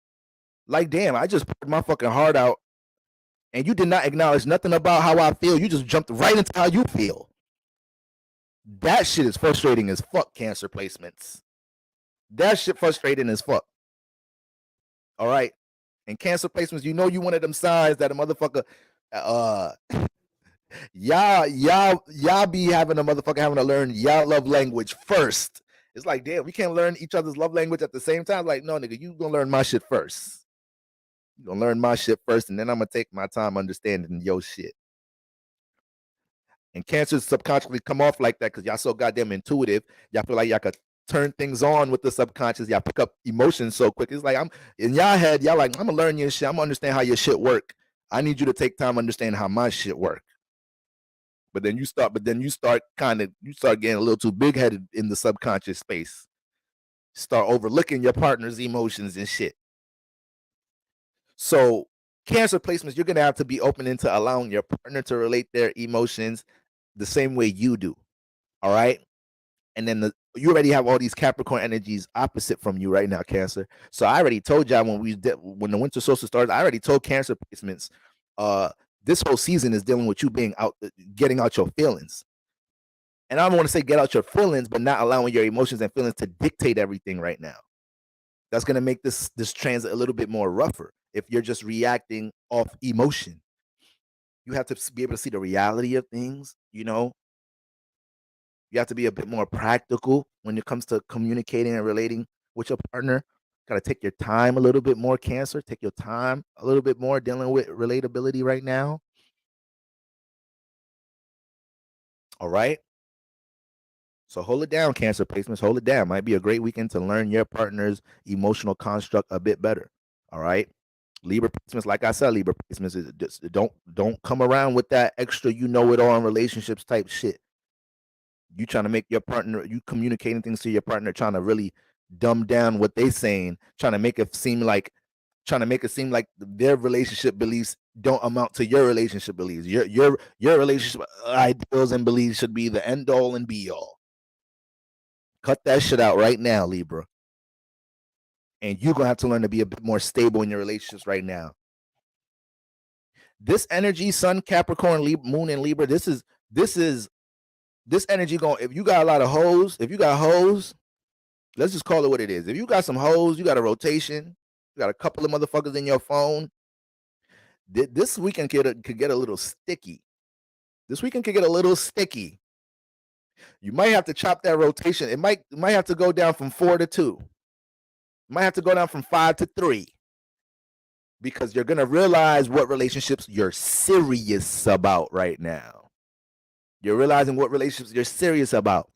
damn, I just poured my fucking heart out and you did not acknowledge nothing about how I feel. You just jumped right into how you feel. That shit is frustrating as fuck, Cancer placements. That shit frustrating as fuck. All right. And Cancer placements, you one of them signs that a motherfucker y'all be having a motherfucker having to learn y'all love language first. It's like, damn, we can't learn each other's love language at the same time. Like, no, nigga, you gonna learn my shit first. You gonna learn my shit first, and then I'm gonna take my time understanding your shit. And Cancers subconsciously come off like that because y'all so goddamn intuitive. Y'all feel like y'all could turn things on with the subconscious. Y'all pick up emotions so quick. It's like, I'm in y'all head. Y'all like, I'm gonna learn your shit. I'm gonna understand how your shit work. I need you to take time understanding how my shit work. But then you start getting a little too big headed in the subconscious space. Start overlooking your partner's emotions and shit. So Cancer placements, you're gonna have to be open into allowing your partner to relate their emotions the same way you do. All right. And then you already have all these Capricorn energies opposite from you right now, Cancer. So I already told y'all when the winter solstice started, I already told Cancer placements, this whole season is dealing with you getting out your feelings. And I don't want to say get out your feelings, but not allowing your emotions and feelings to dictate everything right now. That's going to make this transit a little bit more rougher. If you're just reacting off emotion, you have to be able to see the reality of things. You have to be a bit more practical when it comes to communicating and relating with your partner. Got to take your time a little bit more, Cancer. Take your time a little bit more dealing with relatability right now. All right. So hold it down, Cancer placements. Hold it down. Might be a great weekend to learn your partner's emotional construct a bit better. All right. Libra placements, like I said, Libra placements is just don't come around with that extra you know it all in relationships type shit. You trying to make your partner, you communicating things to your partner, trying to really dumb down what they saying, trying to make it seem like their relationship beliefs don't amount to your relationship beliefs. Your relationship ideals and beliefs should be the end all and be all. Cut that shit out right now, Libra. And you're gonna have to learn to be a bit more stable in your relationships right now. This energy, Sun, Capricorn, Libra, Moon, and Libra. This energy going. If you got a lot of hoes, if you got hoes, let's just call it what it is. If you got some hoes, you got a rotation, you got a couple of motherfuckers in your phone. This weekend could get a little sticky. This weekend could get a little sticky. You might have to chop that rotation. It might have to go down from 4 to 2. It might have to go down from 5 to 3. Because you're gonna realize what relationships you're serious about right now. You're realizing what relationships you're serious about.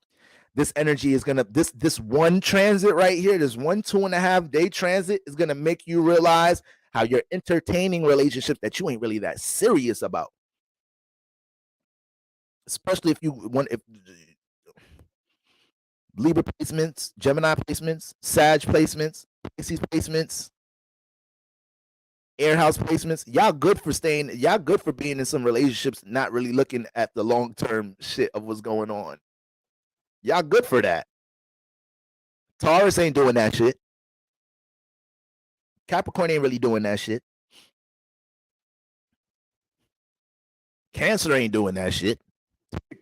This energy is gonna this one transit right here, this 2.5 day transit is gonna make you realize how you're entertaining relationships that you ain't really that serious about. Especially if Libra placements, Gemini placements, Sag placements, Pisces placements, air house placements. Y'all good for being in some relationships, not really looking at the long-term shit of what's going on. Y'all good for that. Taurus ain't doing that shit. Capricorn ain't really doing that shit. Cancer ain't doing that shit.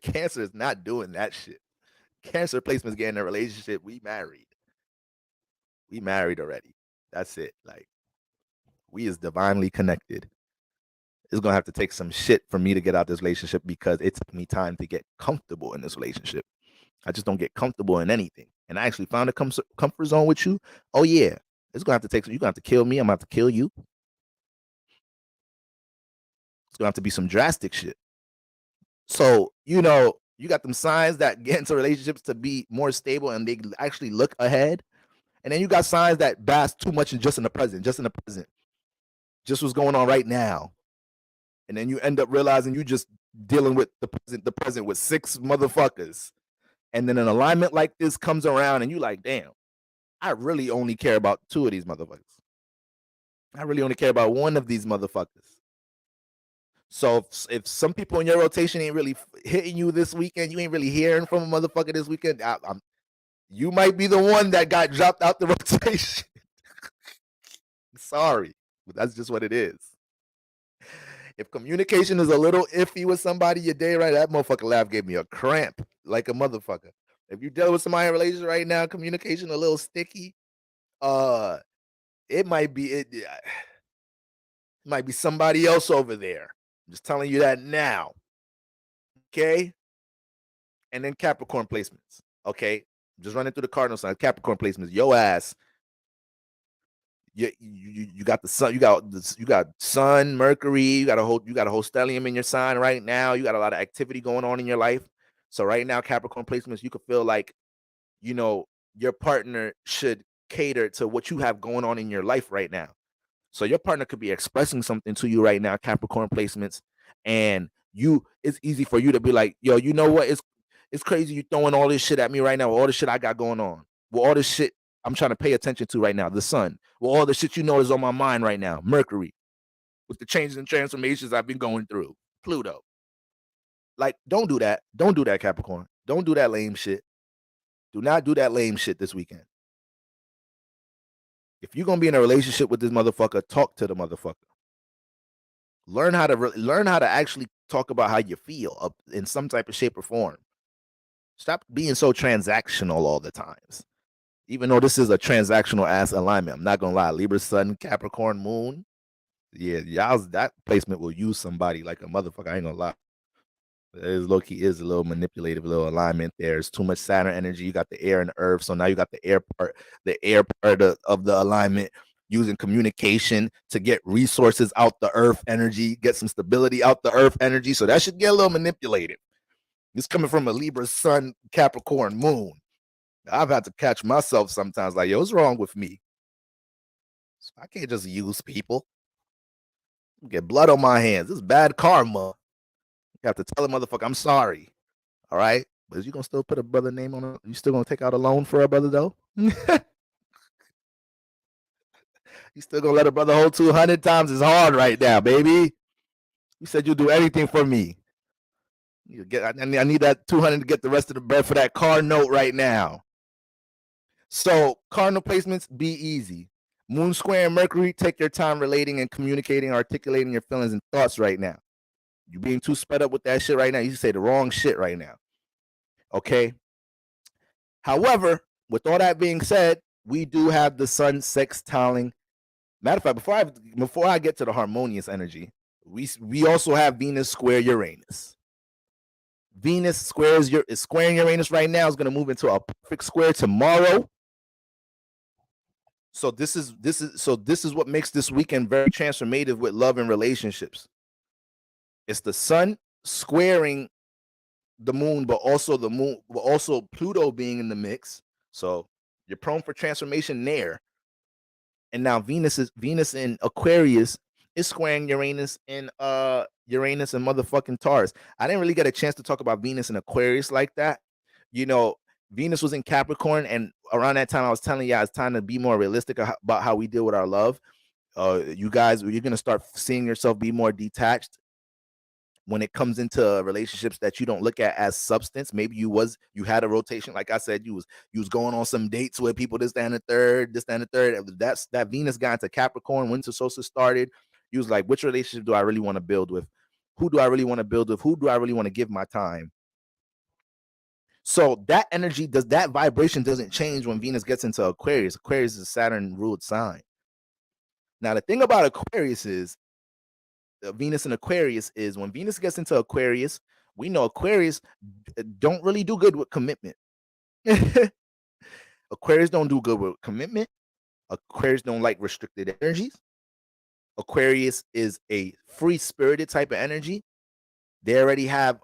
Cancer is not doing that shit. Cancer placements getting a relationship. We married already. That's it. Like, we is divinely connected. It's gonna have to take some shit for me to get out this relationship because it took me time to get comfortable in this relationship. I just don't get comfortable in anything. And I actually found a comfort zone with you. Oh yeah, it's gonna have to take. You're gonna have to kill me. I'm gonna have to kill you. It's gonna have to be some drastic shit. So you got them signs that get into relationships to be more stable and they actually look ahead. And then you got signs that bask too much just in the present, just what's going on right now. And then you end up realizing you just dealing with the present with 6 motherfuckers. And then an alignment like this comes around and you like, damn, I really only care about 2 of these motherfuckers. I really only care about 1 of these motherfuckers. So if some people in your rotation ain't really hitting you this weekend, you ain't really hearing from a motherfucker this weekend, you might be the one that got dropped out the rotation. Sorry, but that's just what it is. If communication is a little iffy with somebody, your day right, that motherfucker laugh gave me a cramp like a motherfucker. If you deal with somebody in a relationship right now, communication a little sticky, it might be somebody else over there. I'm just telling you that now. Okay? And then Capricorn placements. Okay? Just running through the cardinal signs. Capricorn placements. Yo ass. You got the sun. You got Sun, Mercury. You got a whole stellium in your sign right now. You got a lot of activity going on in your life. So right now, Capricorn placements, you could feel like, your partner should cater to what you have going on in your life right now. So your partner could be expressing something to you right now, Capricorn placements, and it's easy for you to be like, yo, you know what? It's crazy you throwing all this shit at me right now, all the shit I got going on. Well, all this shit I'm trying to pay attention to right now, the sun. Well, all the shit is on my mind right now, Mercury, with the changes and transformations I've been going through, Pluto. Like, don't do that. Don't do that, Capricorn. Don't do that lame shit. Do not do that lame shit this weekend. If you're gonna be in a relationship with this motherfucker, talk to the motherfucker. Learn how to actually talk about how you feel in some type of shape or form. Stop being so transactional all the times. Even though this is a transactional ass alignment, I'm not gonna lie. Libra, Sun, Capricorn, Moon. Yeah, y'all's that placement will use somebody like a motherfucker. I ain't gonna lie. It is low key is a little manipulative, little alignment there. It's too much Saturn energy. You got the air and the earth, so now you got the air part of the alignment using communication to get resources out the earth energy, get some stability out the earth energy. So that should get a little manipulated. It's coming from a Libra, Sun, Capricorn, Moon. I've had to catch myself sometimes, like, yo, what's wrong with me? So I can't just use people. Get blood on my hands. This is bad karma. You have to tell a motherfucker, I'm sorry. All right. But is you gonna still put a brother name on it? You still gonna take out a loan for a brother though? You still gonna let a brother hold 200 times as hard right now, baby? You said you'd do anything for me. I need that 200 to get the rest of the bread for that car note right now. So cardinal placements, be easy. Moon square and Mercury, take your time relating and communicating, articulating your feelings and thoughts right now. You're being too sped up with that shit right now. You say the wrong shit right now. Okay. However, with all that being said, we do have the sun sextiling. Matter of fact, before I get to the harmonious energy, we also have Venus square Uranus. Venus is squaring Uranus right now. Is going to move into a perfect square tomorrow. So this is what makes this weekend very transformative with love and relationships. It's the sun squaring the moon, but also Pluto being in the mix. So you're prone for transformation there. And now Venus in Aquarius is squaring Uranus and motherfucking Taurus. I didn't really get a chance to talk about Venus in Aquarius like that. You know, Venus was in Capricorn, and around that time I was telling you it's time to be more realistic about how we deal with our love. You guys, you're gonna start seeing yourself be more detached when it comes into relationships that you don't look at as substance. Maybe you had a rotation, like I said, you was going on some dates with people, this, that, and the third. That's that Venus got into Capricorn, winter solstice started. You was like, which relationship do I really want to build with? Who do I really want to build with? Who do I really want to give my time? So that energy that vibration doesn't change when Venus gets into Aquarius. Aquarius is a Saturn ruled sign. Now, the thing about Aquarius is, Venus in Aquarius is when Venus gets into Aquarius, we know Aquarius don't really do good with commitment. Aquarius don't do good with commitment. Aquarius don't like restricted energies. Aquarius is a free-spirited type of energy. They already have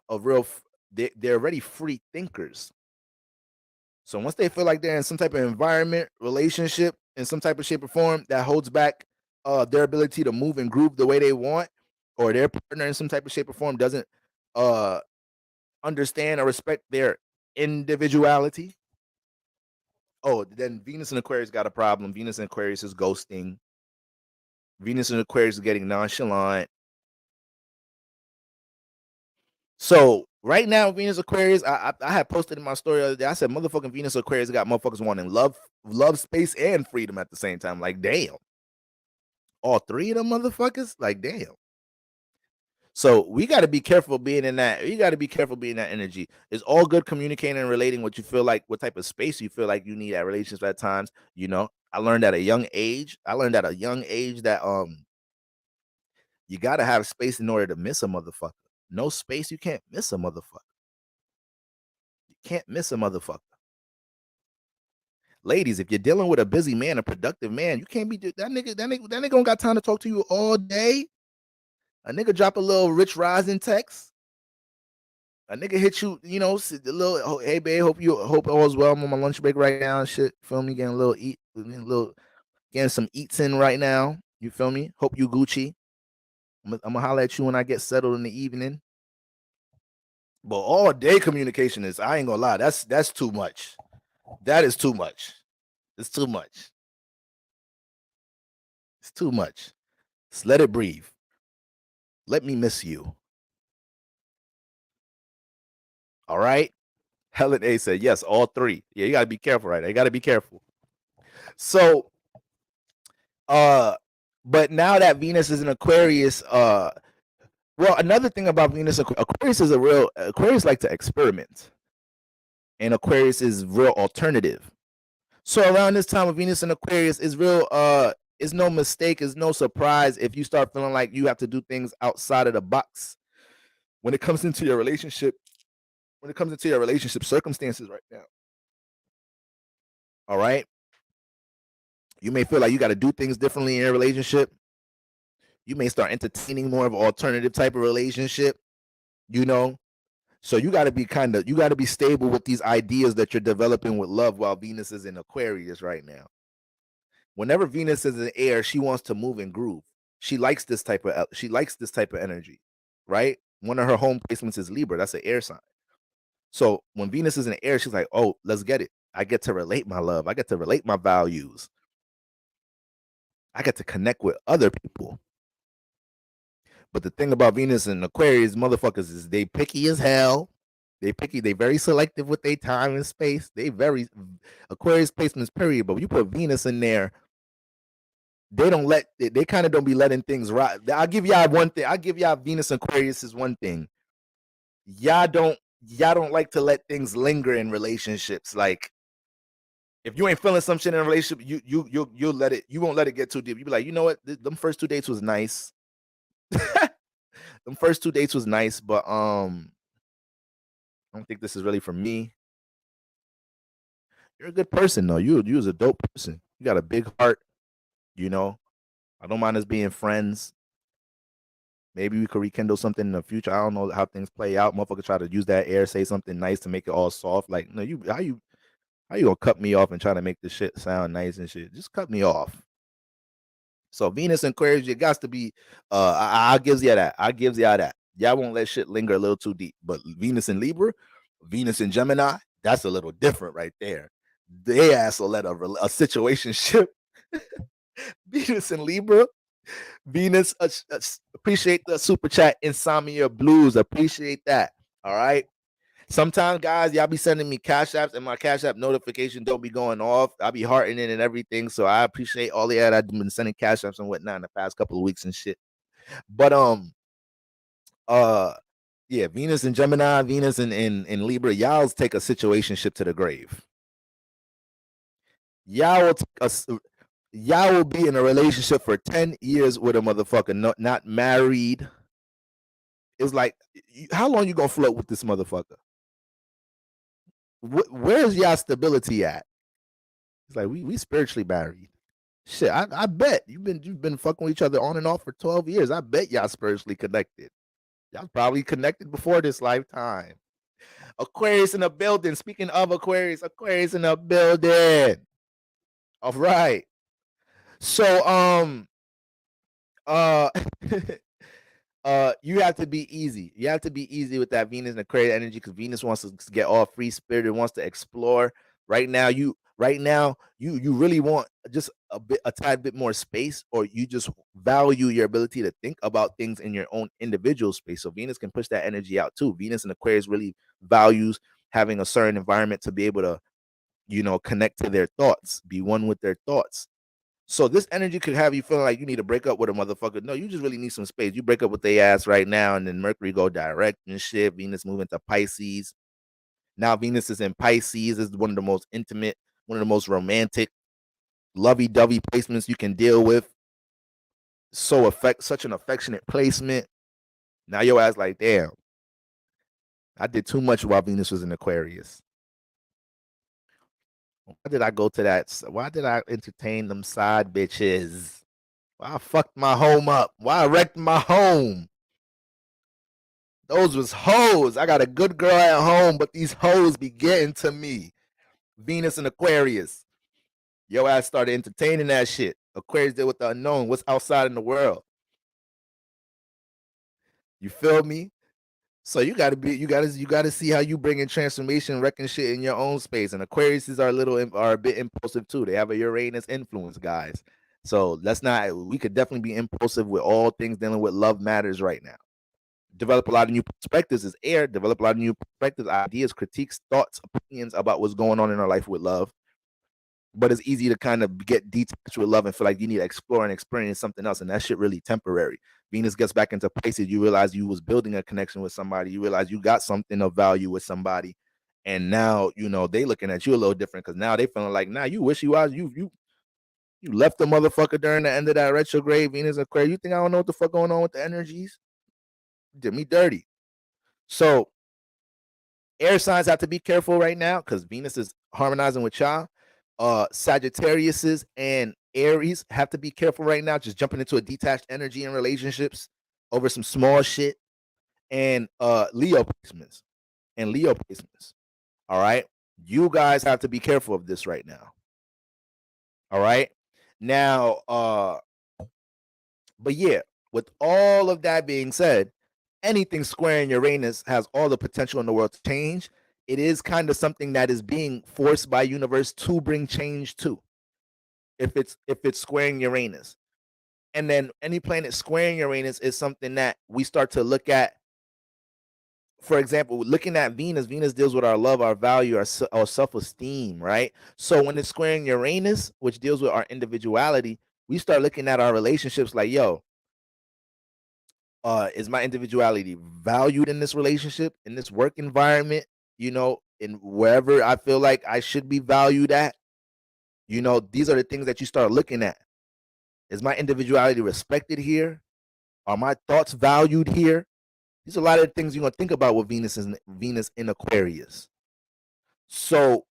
they're already free thinkers. So once they feel like they're in some type of environment, relationship, in some type of shape or form that holds back their ability to move and groove the way they want, or their partner in some type of shape or form doesn't understand or respect their individuality, then Venus in Aquarius got a problem. Venus in Aquarius is ghosting. Venus in Aquarius is getting nonchalant. So right now, Venus Aquarius, I had posted in my story the other day. I said, motherfucking Venus Aquarius got motherfuckers wanting love, space, and freedom at the same time. Like, damn. All three of them motherfuckers? Like, damn. So we got to be careful being in that. You got to be careful being in that energy. It's all good communicating and relating what you feel like, what type of space you feel like you need at relationships at times. You know, I learned at a young age that you got to have space in order to miss a motherfucker. No space, you can't miss a motherfucker. You can't miss a motherfucker. Ladies, if you're dealing with a busy man, a productive man, you can't be that nigga don't got time to talk to you all day. A nigga drop a little Rich Rising text. A nigga hit you, you know, a little, hey babe, hope all's well. I'm on my lunch break right now. Shit, feel me? Getting some eats in right now. You feel me? Hope you Gucci. I'm gonna holler at you when I get settled in the evening. But all day communication is, I ain't gonna lie, that's too much. That is too much. It's too much. It's too much. Just let it breathe. Let me miss you. All right. Helen A said, yes, all three. Yeah, you gotta be careful, right? You gotta be careful. So, but now that Venus is in Aquarius, well, another thing about Venus, Aquarius like to experiment. And Aquarius is real alternative. So around this time of Venus and Aquarius is real. It's no mistake. It's no surprise if you start feeling like you have to do things outside of the box when it comes into your relationship. When it comes into your relationship circumstances right now. All right. You may feel like you got to do things differently in your relationship. You may start entertaining more of an alternative type of relationship, you know. So you got to be you got to be stable with these ideas that you're developing with love while Venus is in Aquarius right now. Whenever Venus is in air, she wants to move and groove. She likes this type of energy, right? One of her home placements is Libra. That's an air sign. So when Venus is in the air, she's like, oh, let's get it. I get to relate my love. I get to relate my values. I get to connect with other people. But the thing about Venus and Aquarius motherfuckers is they picky as hell. They picky. They very selective with their time and space. They very Aquarius placements, period. But when you put Venus in there, they don't let. They kind of don't be letting things rot. I'll give y'all one thing. I'll give y'all Venus and Aquarius is one thing. Y'all don't like to let things linger in relationships. Like if you ain't feeling some shit in a relationship, you'll let it. You won't let it get too deep. You be like, you know what? Them first 2 dates was nice. Them first 2 dates was nice, but I don't think this is really for me. You're a good person though. You was a dope person. You got a big heart. You know, I don't mind us being friends. Maybe we could rekindle something in the future. I don't know how things play out. Motherfucker try to use that air, say something nice to make it all soft. Like, no, how you gonna cut me off and try to make the shit sound nice and shit? Just cut me off. So Venus and Aquarius, you got to be. I gives you that. I gives y'all that. Y'all won't let shit linger a little too deep. But Venus and Libra, Venus and Gemini, that's a little different right there. They ass will let a situation ship. Venus and Libra, Venus, appreciate the super chat. Insomnia Blues, appreciate that. All right. Sometimes, guys, y'all be sending me cash apps, and my cash app notification don't be going off. I be hearting it and everything, so I appreciate all the ad I've been sending cash apps and whatnot in the past couple of weeks and shit. But yeah, Venus and Gemini, Venus and Libra, y'all take a situation ship to the grave. Y'all will be in a relationship for 10 years with a motherfucker, not married. It's like, how long you gonna float with this motherfucker? Where's y'all stability at? It's like we spiritually married. Shit, I bet you've been fucking with each other on and off for 12 years. I bet y'all spiritually connected. Y'all probably connected before this lifetime. Aquarius in the building. Speaking of Aquarius in the building. All right. So you have to be easy. You have to be easy with that Venus and Aquarius energy because Venus wants to get all free spirited, wants to explore. Right now, you really want just a tad bit more space, or you just value your ability to think about things in your own individual space. So Venus can push that energy out too. Venus and Aquarius really values having a certain environment to be able to, connect to their thoughts, be one with their thoughts. So this energy could have you feeling like you need to break up with a motherfucker. No, you just really need some space. You break up with their ass right now, and then Mercury go direct and shit. Venus moving to Pisces. Now Venus is in Pisces. Is one of the most intimate, one of the most romantic, lovey-dovey placements you can deal with. Such an affectionate placement. Now your ass like, damn, I did too much while Venus was in Aquarius. Why did I go to that? Why did I entertain them side bitches? Why I fucked my home up? Why I wrecked my home? Those was hoes. I got a good girl at home, but these hoes be getting to me. Venus and Aquarius. Yo ass started entertaining that shit. Aquarius did with the unknown. What's outside in the world? You feel me? So you gotta see how you bring in transformation, wrecking shit in your own space. And Aquariuses are a bit impulsive too. They have a Uranus influence, guys. So we could definitely be impulsive with all things dealing with love matters right now. Develop a lot of new perspectives is air. Develop a lot of new perspectives, ideas, critiques, thoughts, opinions about what's going on in our life with love. But it's easy to kind of get detached with love and feel like you need to explore and experience something else, and that shit really temporary. Venus gets back into Pisces. You realize you was building a connection with somebody. You realize you got something of value with somebody, And now, they looking at you a little different because now they feeling like, nah, you wishy-washy. You left the motherfucker during the end of that retrograde, Venus and Aquarius. You think I don't know what the fuck going on with the energies? You did me dirty. So air signs have to be careful right now because Venus is harmonizing with y'all. Sagittarius's and Aries have to be careful right now, just jumping into a detached energy in relationships over some small shit. And Leo placements. All right. You guys have to be careful of this right now. All right. Now, but yeah, with all of that being said, anything squaring Uranus has all the potential in the world to change. It is kind of something that is being forced by universe to bring change to. If it's squaring Uranus. And then any planet squaring Uranus is something that we start to look at. For example, looking at Venus deals with our love, our value, our self-esteem, right? So when it's squaring Uranus, which deals with our individuality, we start looking at our relationships like, yo, is my individuality valued in this relationship, in this work environment, in wherever I feel like I should be valued at? These are the things that you start looking at. Is my individuality respected here? Are my thoughts valued here? These are a lot of things you're going to think about with Venus in Aquarius. So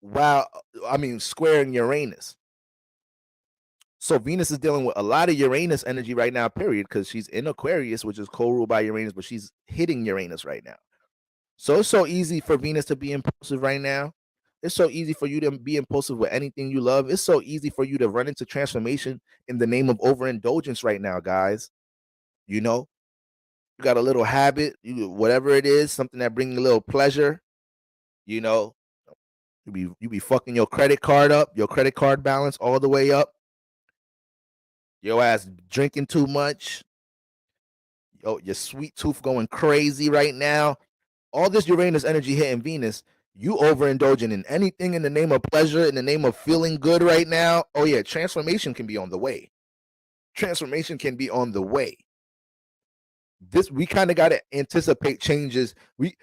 squaring Uranus. So Venus is dealing with a lot of Uranus energy right now, period, because she's in Aquarius, which is co-ruled by Uranus, but she's hitting Uranus right now. So it's so easy for Venus to be impulsive right now. It's so easy for you to be impulsive with anything you love. It's so easy for you to run into transformation in the name of overindulgence right now, guys. You got a little habit, whatever it is, something that brings you a little pleasure. You be fucking your credit card up, your credit card balance all the way up. Your ass drinking too much. Your sweet tooth going crazy right now. All this Uranus energy hitting Venus, you overindulging in anything in the name of pleasure, in the name of feeling good right now. Oh yeah, transformation can be on the way. We kind of got to anticipate changes. We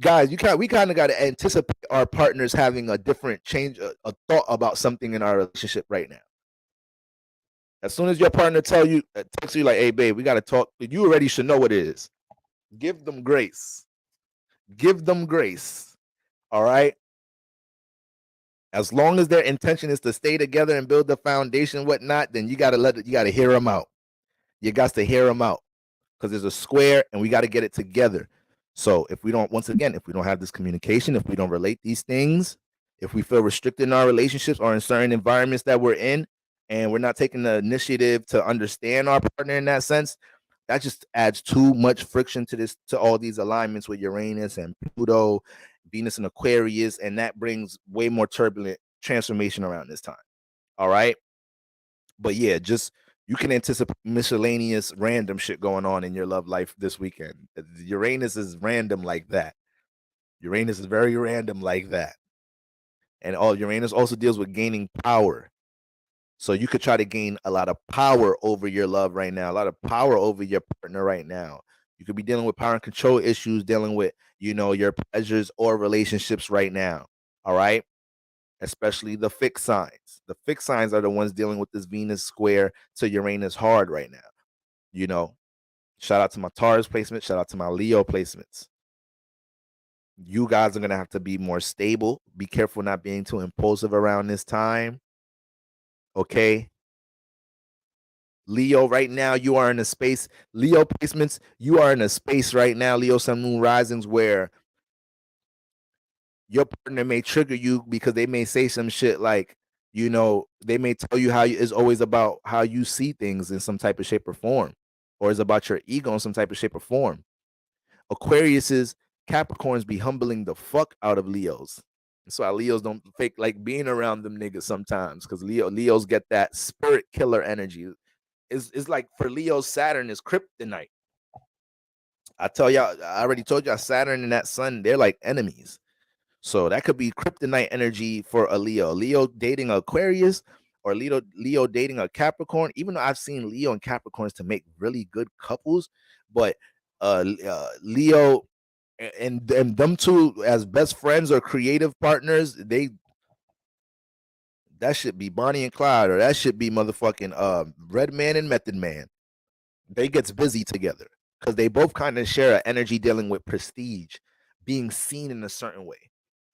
kind of got to anticipate our partners having a different change, a thought about something in our relationship right now. As soon as your partner texts you like, hey babe, we got to talk, you already should know what it is. Give them grace. All right. As long as their intention is to stay together and build the foundation, whatnot, then you got to hear them out. You got to hear them out because there's a square and we got to get it together. So if we don't have this communication, if we don't relate these things, if we feel restricted in our relationships or in certain environments that we're in, and we're not taking the initiative to understand our partner in that sense, that just adds too much friction to all these alignments with Uranus and Pluto, Venus and Aquarius, and that brings way more turbulent transformation around this time. All right. But yeah, just you can anticipate miscellaneous random shit going on in your love life this weekend. Uranus is random like that. Uranus is very random like that. And Uranus also deals with gaining power. So you could try to gain a lot of power over your love right now, a lot of power over your partner right now. You could be dealing with power and control issues, dealing with, your pleasures or relationships right now. All right. Especially the fixed signs. The fixed signs are the ones dealing with this Venus square to Uranus hard right now. Shout out to my Taurus placement. Shout out to my Leo placements. You guys are going to have to be more stable. Be careful not being too impulsive around this time. Okay. Leo, right now, you are in a space. Leo placements, you are in a space right now, Leo, Sun, Moon, Risings, where your partner may trigger you because they may say some shit like, they may tell you it's always about how you see things in some type of shape or form, or it's about your ego in some type of shape or form. Aquarius's Capricorns be humbling the fuck out of Leos. That's why Leos don't fake like being around them niggas sometimes, because Leos get that spirit killer energy. It's like for Leo, Saturn is kryptonite. I already told y'all, Saturn and that sun, they're like enemies. So that could be kryptonite energy for a Leo. Leo dating Aquarius, or Leo dating a Capricorn. Even though I've seen Leo and Capricorns to make really good couples, but Leo and them two as best friends or creative partners, that should be Bonnie and Clyde, or that should be motherfucking Red Man and Method Man. They gets busy together because they both kind of share an energy dealing with prestige, being seen in a certain way.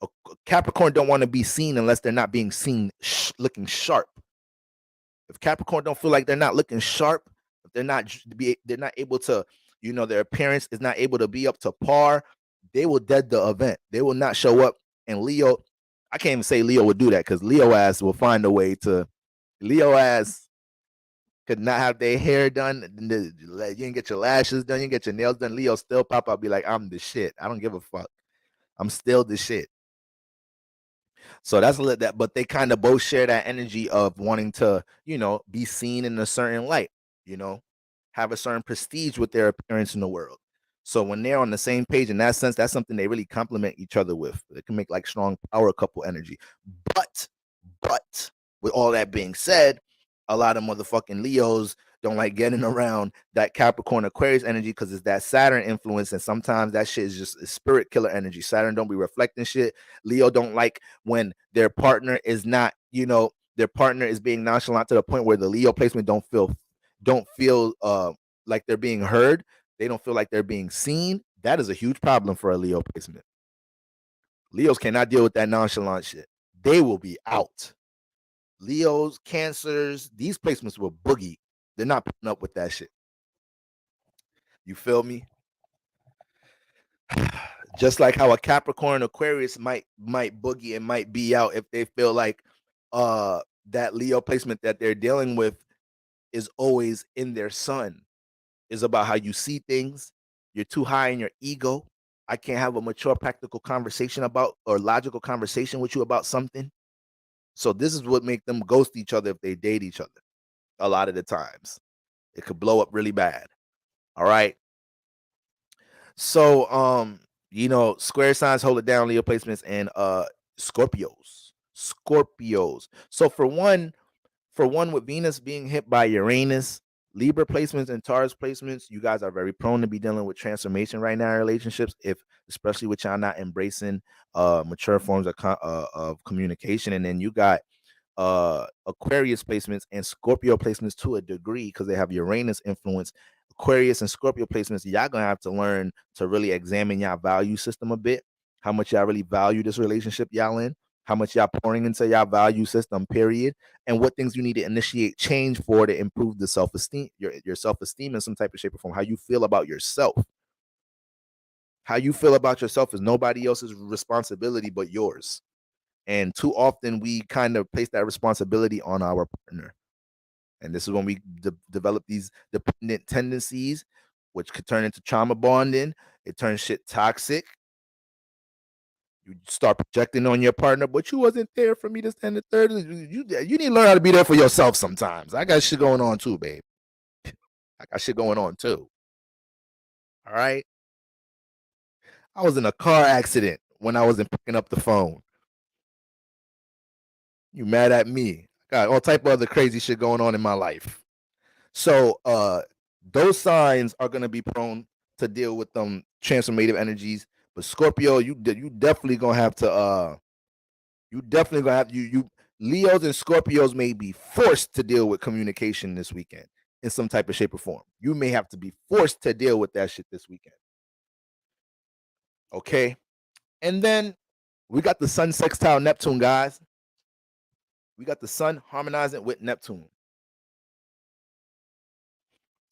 A Capricorn don't want to be seen unless they're not being seen looking sharp. If Capricorn don't feel like they're not looking sharp, if they're not able to, their appearance is not able to be up to par, they will dead the event. They will not show up. And Leo, I can't even say Leo would do that because Leo ass will find a way to. Leo ass could not have their hair done. You didn't get your lashes done. You didn't get your nails done. Leo still pop up, be like, I'm the shit. I don't give a fuck. I'm still the shit. So that's that. But they kind of both share that energy of wanting to, be seen in a certain light, have a certain prestige with their appearance in the world. So when they're on the same page in that sense, that's something they really complement each other with. It can make like strong power couple energy. But with all that being said, a lot of motherfucking Leos don't like getting around that Capricorn Aquarius energy because it's that Saturn influence, and sometimes that shit is just spirit killer energy. Saturn don't be reflecting shit. Leo don't like when their partner is not, their partner is being nonchalant to the point where the Leo placement don't feel like they're being heard. They don't feel like they're being seen. That is a huge problem for a Leo placement. Leos cannot deal with that nonchalant shit. They will be out. Leos, Cancers, these placements will boogie. They're not putting up with that shit. You feel me? Just like how a Capricorn Aquarius might boogie and might be out if they feel like that Leo placement that they're dealing with is always in their sun. Is about how you see things. You're too high in your ego. I can't have a mature, practical conversation about or logical conversation with you about something. So this is what make them ghost each other if they date each other. A lot of the times, it could blow up really bad. All right. So, square signs hold it down, Leo placements, and Scorpios. So for one with Venus being hit by Uranus, Libra placements, and Taurus placements, you guys are very prone to be dealing with transformation right now in relationships, especially with y'all not embracing mature forms of communication. And then you got Aquarius placements and Scorpio placements to a degree because they have Uranus influence. Aquarius and Scorpio placements, y'all gonna have to learn to really examine y'all value system a bit. How much y'all really value this relationship y'all in, how much y'all pouring into y'all value system, period, and what things you need to initiate change for to improve the self-esteem, your self-esteem in some type of shape or form. How you feel about yourself. How you feel about yourself is nobody else's responsibility but yours. And too often we kind of place that responsibility on our partner. And this is when we develop these dependent tendencies, which could turn into trauma bonding. It turns shit toxic. You start projecting on your partner, but you wasn't there for me to stand the third. You need to learn how to be there for yourself sometimes. I got shit going on too, babe. I got shit going on too. All right. I was in a car accident when I wasn't picking up the phone. You mad at me? I got all type of other crazy shit going on in my life. So those signs are gonna be prone to deal with them transformative energies. But Scorpio, you definitely gonna have to you Leos and Scorpios may be forced to deal with communication this weekend in some type of shape or form. You may have to be forced to deal with that shit this weekend. Okay. And then we got the Sun sextile Neptune, guys. We got the Sun harmonizing with Neptune.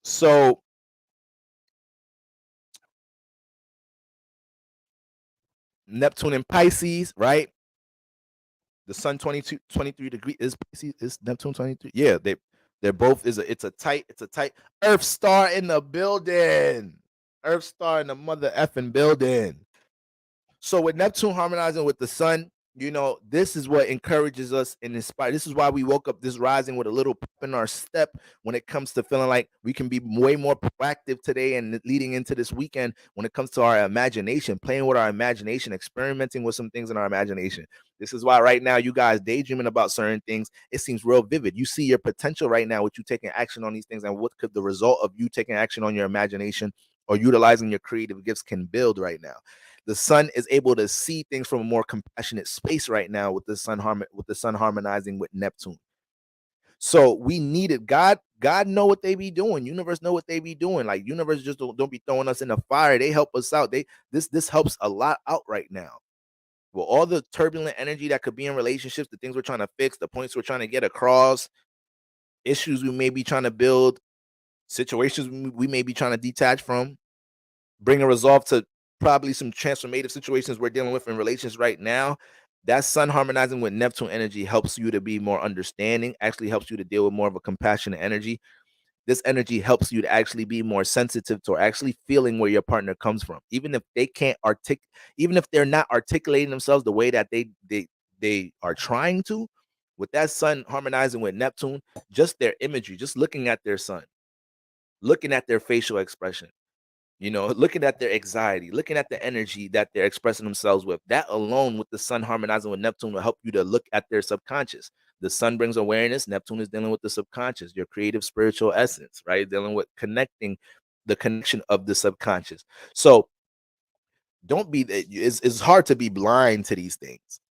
So Neptune in Pisces, right? The Sun 23 degrees is Pisces, is Neptune 23. Yeah, they're both it's a tight Earth star in the building. Earth star in the mother effing building. So with Neptune harmonizing with the Sun, this is what encourages us and inspires. This is why we woke up this rising with a little pep in our step when it comes to feeling like we can be way more proactive today and leading into this weekend when it comes to our imagination, playing with our imagination, experimenting with some things in our imagination. This is why right now you guys daydreaming about certain things. It seems real vivid. You see your potential right now with you taking action on these things and what could the result of you taking action on your imagination or utilizing your creative gifts can build right now. The sun is able to see things from a more compassionate space right now with the sun harmonizing with Neptune. So we needed God. God know what they be doing. Universe know what they be doing. Like universe just don't be throwing us in the fire. They help us out. This helps a lot out right now. Well, all the turbulent energy that could be in relationships, the things we're trying to fix, the points we're trying to get across, issues we may be trying to build, situations we may be trying to detach from, bring a resolve to probably some transformative situations we're dealing with in relations right now. That sun harmonizing with Neptune energy helps you to be more understanding, actually helps you to deal with more of a compassionate energy. This energy helps you to actually be more sensitive to actually feeling where your partner comes from, even if they can't even if they're not articulating themselves the way that they are trying to. With that sun harmonizing with Neptune, just their imagery, just looking at their sun, looking at their facial expression, looking at their anxiety, looking at the energy that they're expressing themselves with. That alone, with the sun harmonizing with Neptune, will help you to look at their subconscious. The sun brings awareness. Neptune is dealing with the subconscious, your creative spiritual essence, right? Dealing with connecting the connection of the subconscious. So don't be, it's hard to be blind to these things.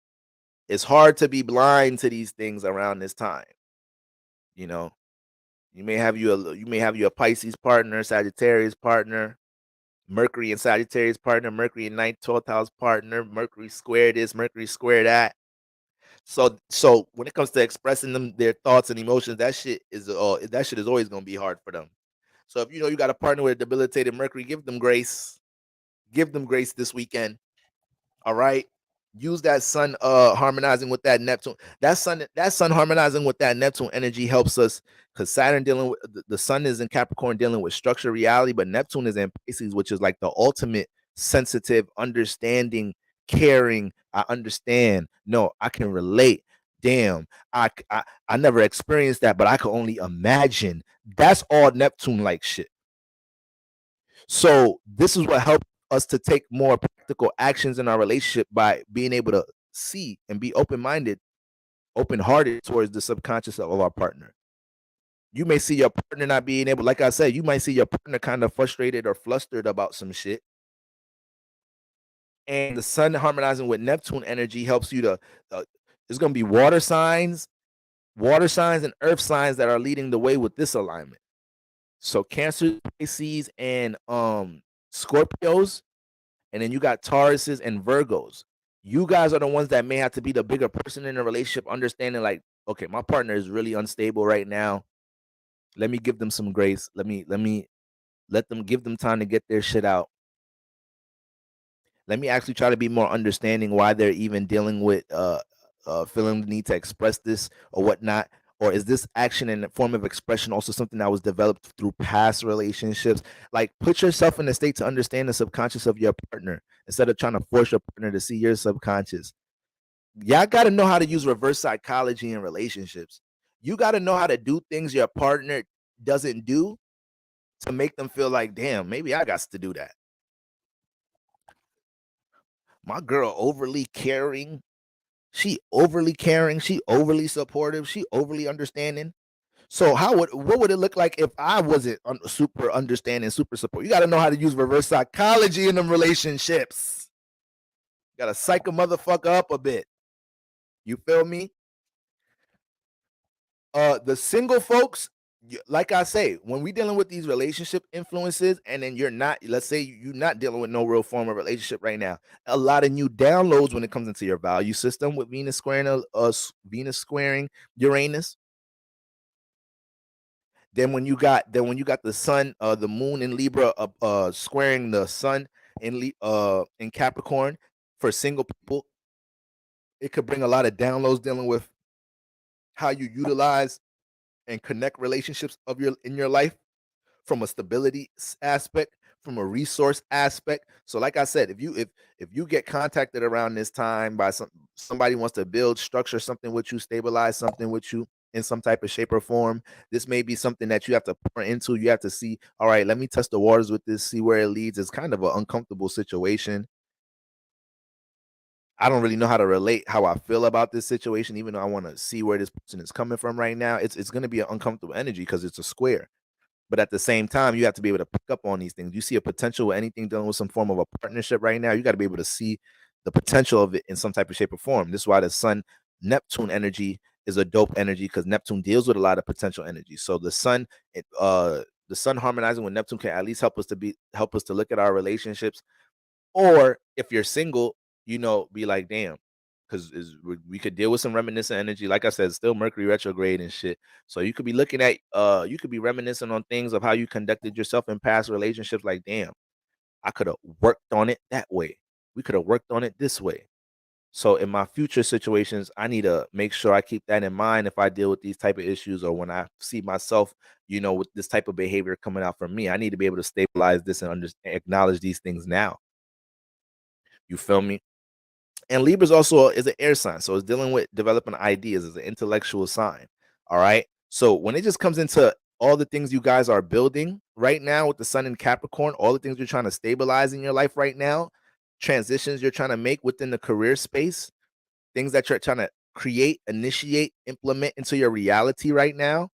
It's hard to be blind to these things around this time. You know, you may have you a Pisces partner, Sagittarius partner, Mercury and Sagittarius partner, Mercury and ninth, 12th house partner, Mercury square this, Mercury square that. So when it comes to expressing them their thoughts and emotions, that shit is always gonna be hard for them. So if you got a partner with a debilitated Mercury, give them grace. Give them grace this weekend. All right. Use that sun harmonizing with that Neptune. That sun harmonizing with that Neptune energy helps us because Saturn dealing with the sun is in Capricorn dealing with structure reality, but Neptune is in Pisces, which is like the ultimate sensitive, understanding, caring. I understand. No, I can relate. Damn, I never experienced that, but I can only imagine. That's all Neptune like shit. So this is what helped us to take more practical actions in our relationship by being able to see and be open-minded, open-hearted towards the subconscious of our partner. You may see your partner not being able, like I said, you might see your partner kind of frustrated or flustered about some shit. And the sun harmonizing with Neptune energy helps you to, there's going to be water signs and earth signs that are leading the way with this alignment. So Cancer, Pisces, and Scorpios, and then you got Tauruses and Virgos. You guys are the ones that may have to be the bigger person in a relationship, understanding like, okay, my partner is really unstable right now. Let me give them some grace. Let them give them time to get their shit out. Let me actually try to be more understanding why they're even dealing with feeling the need to express this or whatnot. Or is this action in the form of expression also something that was developed through past relationships? Like, put yourself in a state to understand the subconscious of your partner instead of trying to force your partner to see your subconscious. Y'all got to know how to use reverse psychology in relationships. You got to know how to do things your partner doesn't do to make them feel like, damn, maybe I got to do that. My girl overly caring. She overly caring. She overly supportive. She overly understanding. So what would it look like if I wasn't super understanding, super support? You got to know how to use reverse psychology in them relationships. You got to psych a motherfucker up a bit. You feel me? The single folks, like I say, when we dealing with these relationship influences, and then you're not, let's say you're not dealing with no real form of relationship right now, a lot of new downloads when it comes into your value system with Venus squaring Uranus. Then when you got the sun, the moon in Libra, squaring the sun in Capricorn, for single people, it could bring a lot of downloads dealing with how you utilize and connect relationships in your life from a stability aspect, from a resource aspect. So like I said, if you get contacted around this time by somebody wants to build structure something with you, stabilize something with you in some type of shape or form, this may be something that you have to pour into. You have to see, all right, let me test the waters with this, see where it leads. It's kind of an uncomfortable situation. I don't really know how to relate how I feel about this situation, even though I want to see where this person is coming from right now. It's going to be an uncomfortable energy because it's a square. But at the same time, you have to be able to pick up on these things. You see a potential with anything dealing with some form of a partnership right now, you got to be able to see the potential of it in some type of shape or form. This is why the Sun Neptune energy is a dope energy, because Neptune deals with a lot of potential energy. So the Sun, the Sun harmonizing with Neptune can at least help us to look at our relationships. Or if you're single, be like, damn, because we could deal with some reminiscent energy. Like I said, still Mercury retrograde and shit. So you could be looking at, you could be reminiscing on things of how you conducted yourself in past relationships. Like, damn, I could have worked on it that way. We could have worked on it this way. So in my future situations, I need to make sure I keep that in mind if I deal with these type of issues, or when I see myself, with this type of behavior coming out from me. I need to be able to stabilize this and acknowledge these things now. You feel me? And Libra's also is an air sign, so it's dealing with developing ideas. It's an intellectual sign. All right. So when it just comes into all the things you guys are building right now with the Sun in Capricorn, all the things you're trying to stabilize in your life right now, transitions you're trying to make within the career space, things that you're trying to create, initiate, implement into your reality right now,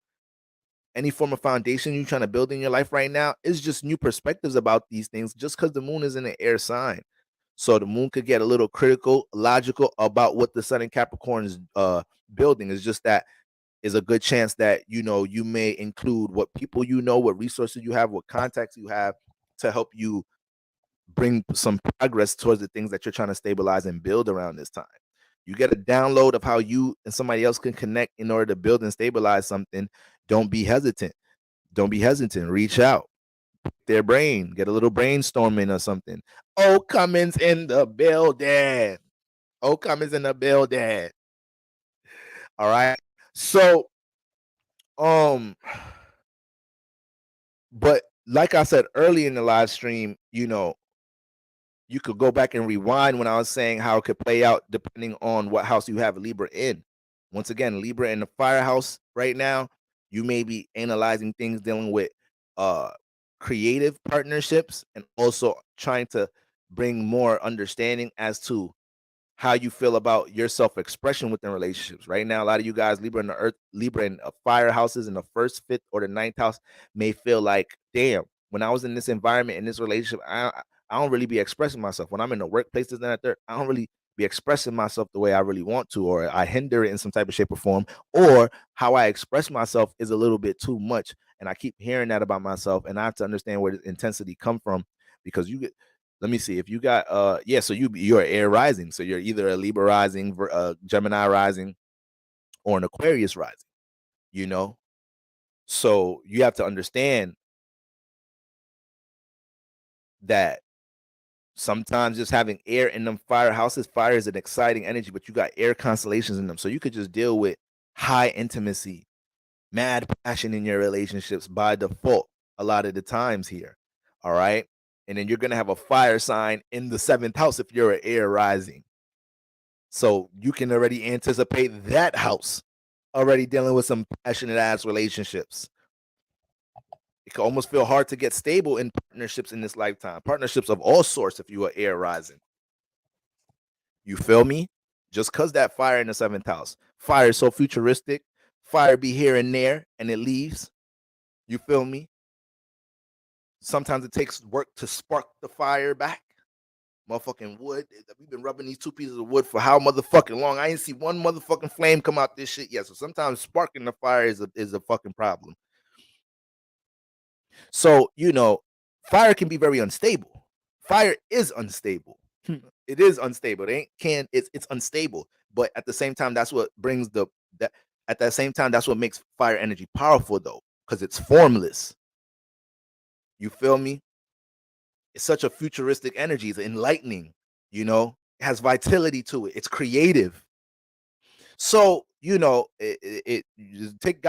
any form of foundation you're trying to build in your life right now, is just new perspectives about these things, just because the moon is in an air sign. So the moon could get a little critical, logical about what the Sun in Capricorn is building. Is just that is a good chance that you may include what people what resources you have, what contacts you have, to help you bring some progress towards the things that you're trying to stabilize and build around this time. You get a download of how you and somebody else can connect in order to build and stabilize something. Don't be hesitant. Reach out. Their brain. Get a little brainstorming or something. Oh, Cummins in the building. Oh, Cummins in the building. All right. So, but like I said early in the live stream, you could go back and rewind when I was saying how it could play out depending on what house you have Libra in. Once again, Libra in the fire house right now, you may be analyzing things dealing with creative partnerships, and also trying to bring more understanding as to how you feel about your self-expression within relationships. Right now, a lot of you guys, Libra in the earth, Libra in fire houses in the first, fifth, or the ninth house, may feel like, damn, when I was in this environment, in this relationship, I don't really be expressing myself. When I'm in the workplace, this and that, third, I don't really be expressing myself the way I really want to, or I hinder it in some type of shape or form, or how I express myself is a little bit too much. And I keep hearing that about myself, and I have to understand where the intensity come from, because you get, let me see if you got so you're air rising, so you're either a Libra rising, Gemini rising, or an Aquarius rising, so you have to understand that sometimes just having air in them fire houses, fire is an exciting energy, but you got air constellations in them, so you could just deal with high intimacy, mad passion in your relationships by default a lot of the times here. All right. And then you're going to have a fire sign in the seventh house if you're an air rising. So you can already anticipate that house already dealing with some passionate ass relationships. It can almost feel hard to get stable in partnerships in this lifetime. Partnerships of all sorts if you are air rising. You feel me? Just because that fire in the seventh house. Fire is so futuristic. Fire be here and there and it leaves. You feel me? Sometimes it takes work to spark the fire back. Motherfucking wood. We've been rubbing these two pieces of wood for how motherfucking long? I ain't see one motherfucking flame come out this shit yet. So sometimes sparking the fire is a fucking problem. So, fire can be very unstable. Fire is unstable. It is unstable. It's unstable. But at the same time, that's what brings at the same time, that's what makes fire energy powerful though, because it's formless. You feel me? It's such a futuristic energy. It's enlightening, it has vitality to it. It's creative. So, you gotta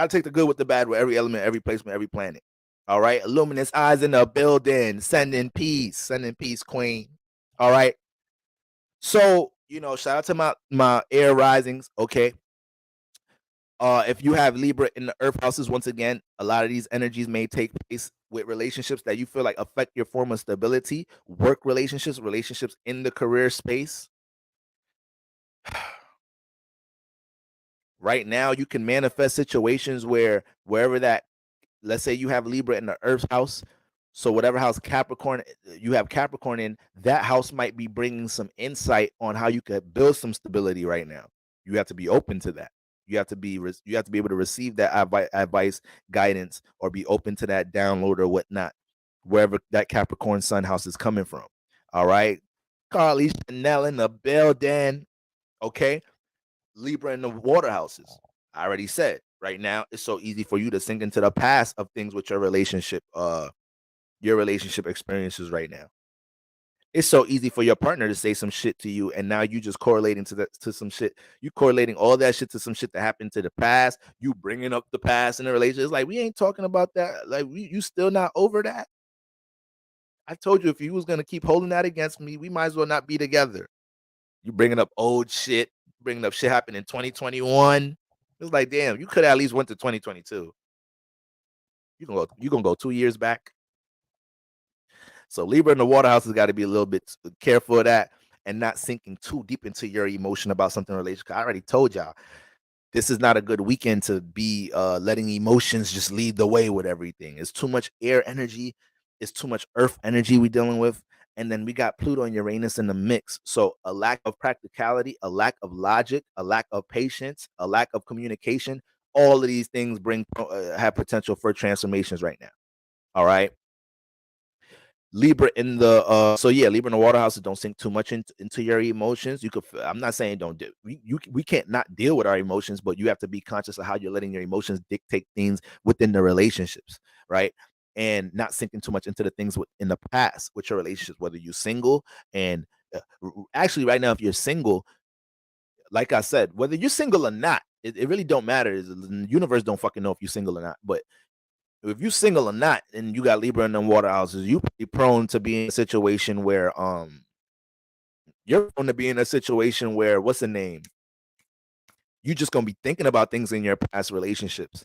take the good with the bad with every element, every placement, every planet. All right. Luminous eyes in the building. Sending peace, queen. All right. So, shout out to my air risings. Okay. If you have Libra in the earth houses, once again, a lot of these energies may take place with relationships that you feel like affect your form of stability, work relationships in the career space. Right now, you can manifest situations where wherever that let's say you have Libra in the Earth house. So whatever house Capricorn you have Capricorn in, that house might be bringing some insight on how you could build some stability right now. You have to be open to that. You have to be able to receive that advice, guidance, or be open to that download or whatnot, wherever that Capricorn Sun house is coming from. All right, Carly Chanel in the building. Okay, Libra in the water houses. I already said. Right now, it's so easy for you to sink into the past of things with your relationship experiences right now. It's so easy for your partner to say some shit to you, and now you just correlating to some shit. You correlating all that shit to some shit that happened to the past. You bringing up the past in a relationship. It's like, we ain't talking about that. Like, you still not over that. I told you, if you was gonna keep holding that against me, we might as well not be together. You bringing up old shit, bringing up shit happened in 2021. It's like, damn, you could at least went to 2022. You gonna go 2 years back. So Libra in the water house has got to be a little bit careful of that and not sinking too deep into your emotion about something related. I already told y'all, this is not a good weekend to be letting emotions just lead the way with everything. It's too much air energy. It's too much earth energy we're dealing with. And then we got Pluto and Uranus in the mix. So a lack of practicality, a lack of logic, a lack of patience, a lack of communication. All of these things have potential for transformations right now. All right. Libra in the Libra in the water houses, don't sink too much into your emotions. You could, I'm not saying don't do, we can't not deal with our emotions, but you have to be conscious of how you're letting your emotions dictate things within the relationships, right? And not sinking too much into the things in the past with your relationships, whether you're single. And actually right now, if you're single, like I said, whether you're single or not, it really don't matter. The universe don't fucking know if you're single or not. But if you single or not, and you got Libra in them water houses, you be prone to be in a situation where you're prone to be in a situation where, what's the name? You just gonna be thinking about things in your past relationships.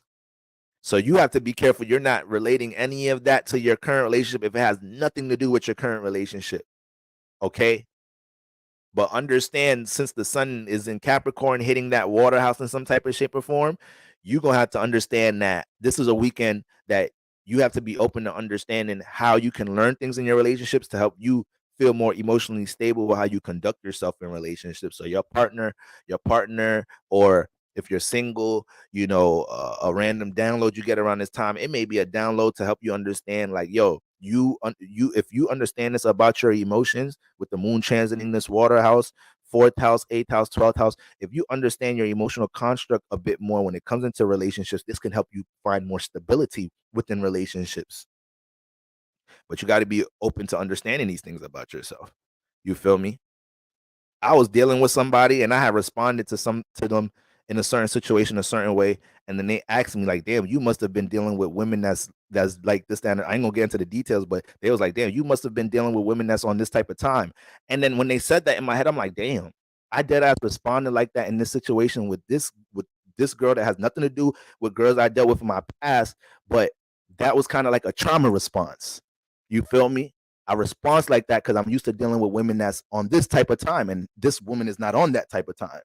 So you have to be careful. You're not relating any of that to your current relationship if it has nothing to do with your current relationship. Okay. But understand, since the sun is in Capricorn hitting that water house in some type of shape or form, you're going to have to understand that this is a weekend that you have to be open to understanding how you can learn things in your relationships to help you feel more emotionally stable with how you conduct yourself in relationships. So your partner, or if you're single, a random download you get around this time, it may be a download to help you understand, like, yo, if you understand this about your emotions with the moon transiting this water house, 4th house, 8th house, 12th house, if you understand your emotional construct a bit more when it comes into relationships, this can help you find more stability within relationships. But you got to be open to understanding these things about yourself. You feel me? I was dealing with somebody and I had responded to them in a certain situation a certain way, and then they asked me, like, damn, you must have been dealing with women that's like this, that. I ain't gonna get into the details, but they was like, damn, you must have been dealing with women that's on this type of time. And then when they said that, in my head, I'm like, damn, I dead ass responded like that in this situation with this girl that has nothing to do with girls I dealt with in my past, but that was kind of like a trauma response. You feel me? A response like that because I'm used to dealing with women that's on this type of time, and this woman is not on that type of time.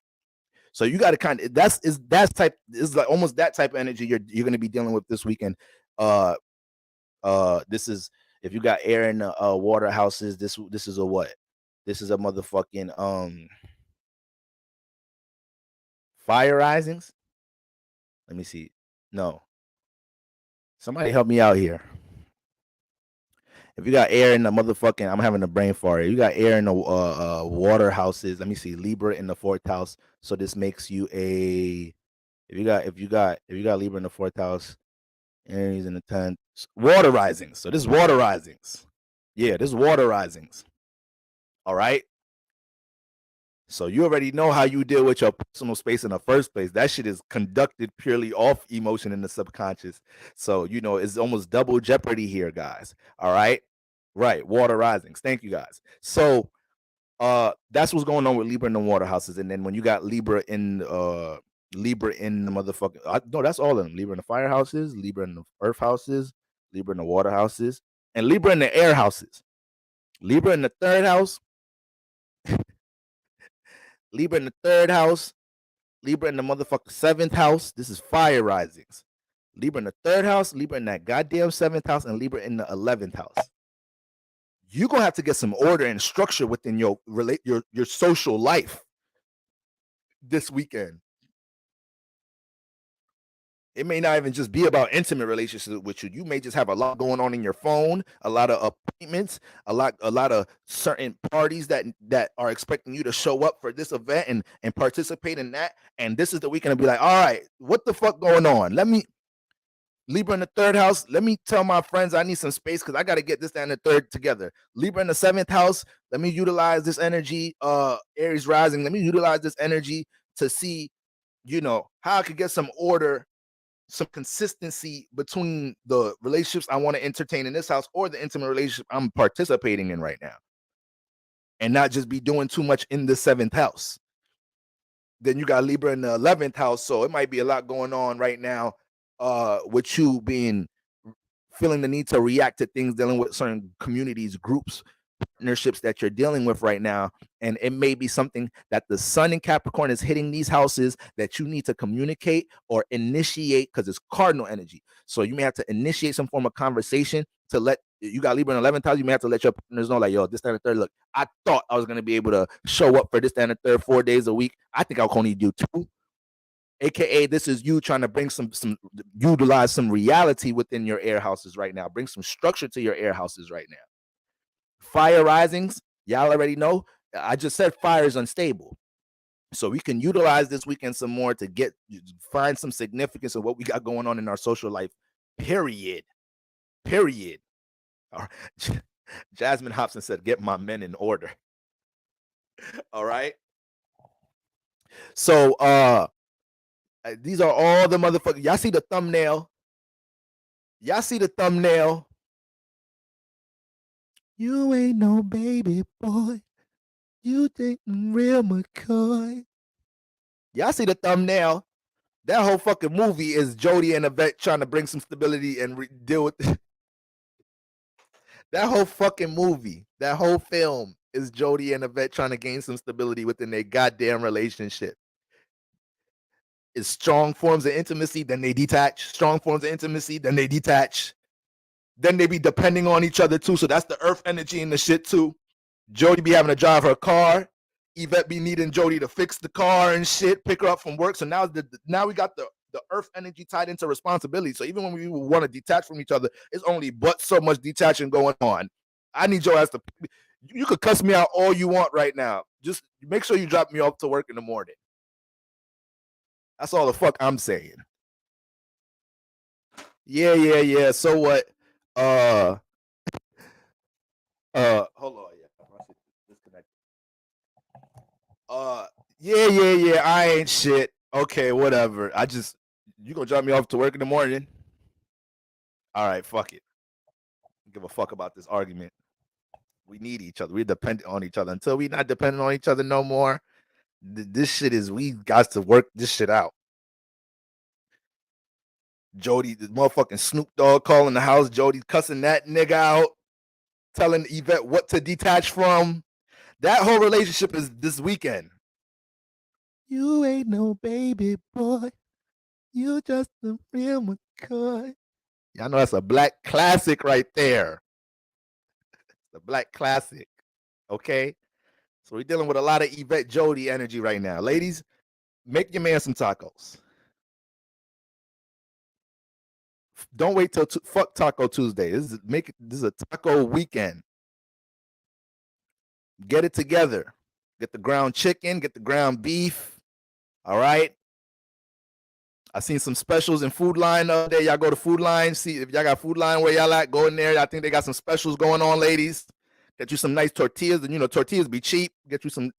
So you got to kind of is like almost that type of energy you're going to be dealing with this weekend. This is, if you got air in the water houses, this is a what? This is a motherfucking fire risings. Let me see. No, somebody help me out here. If you got air in the motherfucking, I'm having a brain fart. You got air in the water houses. Let me see, Libra in the 4th house. So this makes you a. If you got Libra in the 4th house, Aries in the 10th, water risings. So this is water risings. Yeah, this is water risings. All right. So you already know how you deal with your personal space in the first place. That shit is conducted purely off emotion in the subconscious. So, it's almost double jeopardy here, guys. All right. Right. Water risings. Thank you, guys. So that's what's going on with Libra in the water houses. And then when you got Libra in the motherfucking, no, that's all of them. Libra in the fire houses, Libra in the earth houses, Libra in the water houses, and Libra in the air houses. Libra in the 3rd house, Libra in the 3rd house, Libra in the motherfucking 7th house. This is fire risings. Libra in the 3rd house, Libra in that goddamn 7th house, and Libra in the 11th house. You're gonna have to get some order and structure within your social life this weekend. It may not even just be about intimate relationships with you. You may just have a lot going on in your phone, a lot of appointments, a lot of certain parties that are expecting you to show up for this event and participate in that. And this is the weekend to be like, all right, what the fuck going on? Libra in the 3rd house, let me tell my friends I need some space because I got to get this and the 3rd together. Libra in the 7th house, let me utilize this energy. Aries rising, let me utilize this energy to see, how I could get some order, some consistency between the relationships I want to entertain in this house or the intimate relationship I'm participating in right now, and not just be doing too much in the 7th house. Then you got Libra in the 11th house, so it might be a lot going on right now with you feeling the need to react to things, dealing with certain communities, groups, partnerships that you're dealing with right now. And it may be something that the sun in Capricorn is hitting these houses that you need to communicate or initiate because it's cardinal energy. So you may have to initiate some form of conversation to let you got Libra in 11th house. You may have to let your partners know, like, yo, this, that, and the 3rd. Look, I thought I was going to be able to show up for this, that, and the 3rd 4 days a week. I think I'll only do 2. AKA, this is you trying to bring some utilize some reality within your air houses right now. Bring some structure to your air houses right now. Fire risings, y'all already know. I just said fire is unstable. So we can utilize this weekend some more to find some significance of what we got going on in our social life. Period. Jasmine Hobson said, get my men in order. All right. So these are all the motherfuckers. Y'all see the thumbnail? You ain't no baby boy. You think I'm real McCoy. Y'all see the thumbnail? That whole fucking movie is Jody and Yvette trying to bring some stability and deal with that whole fucking movie. That whole film is Jody and Yvette trying to gain some stability within their goddamn relationship. It's strong forms of intimacy, then they detach. Strong forms of intimacy, then they detach. Then they be depending on each other too. So that's the earth energy in the shit too. Jody be having to drive her car. Yvette be needing Jody to fix the car and shit, pick her up from work. So now we got the earth energy tied into responsibility. So even when we want to detach from each other, it's only but so much detaching going on. I need your ass to. You could cuss me out all you want right now. Just make sure you drop me off to work in the morning. That's all the fuck I'm saying. Yeah. So what? Hold on. Yeah. I ain't shit. Okay, whatever. You gonna drop me off to work in the morning? All right, fuck it. Give a fuck about this argument. We need each other. We're dependent on each other. Until we're not dependent on each other no more, this shit is, we got to work this shit out. Jody, the motherfucking Snoop Dogg calling the house. Jody cussing that nigga out, telling Yvette what to detach from. That whole relationship is this weekend. You ain't no baby boy. You just a real McCoy. Y'all know that's a black classic right there. The black classic. Okay? So we're dealing with a lot of Yvette Jody energy right now. Ladies, make your man some tacos. Don't wait till fuck Taco Tuesday. This is a taco weekend. Get it together. Get the ground chicken, get the ground beef. All right. I seen some specials in Food Line the other day. Y'all go to Food Line. See if y'all got Food Line where y'all at. Go in there. I think they got some specials going on, ladies. Get you some nice tortillas. And tortillas be cheap. Get you some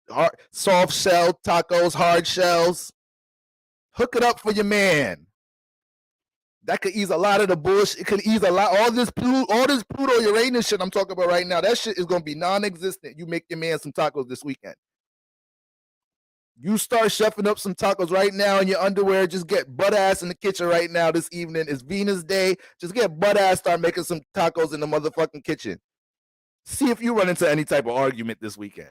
soft shell tacos, hard shells. Hook it up for your man. That could ease a lot of the bullshit. It could ease a lot. All this Pluto Uranus shit I'm talking about right now, that shit is going to be non-existent. You make your man some tacos this weekend. You start chefing up some tacos right now in your underwear. Just get butt ass in the kitchen right now this evening. It's Venus Day. Just get butt ass, start making some tacos in the motherfucking kitchen. See if you run into any type of argument this weekend.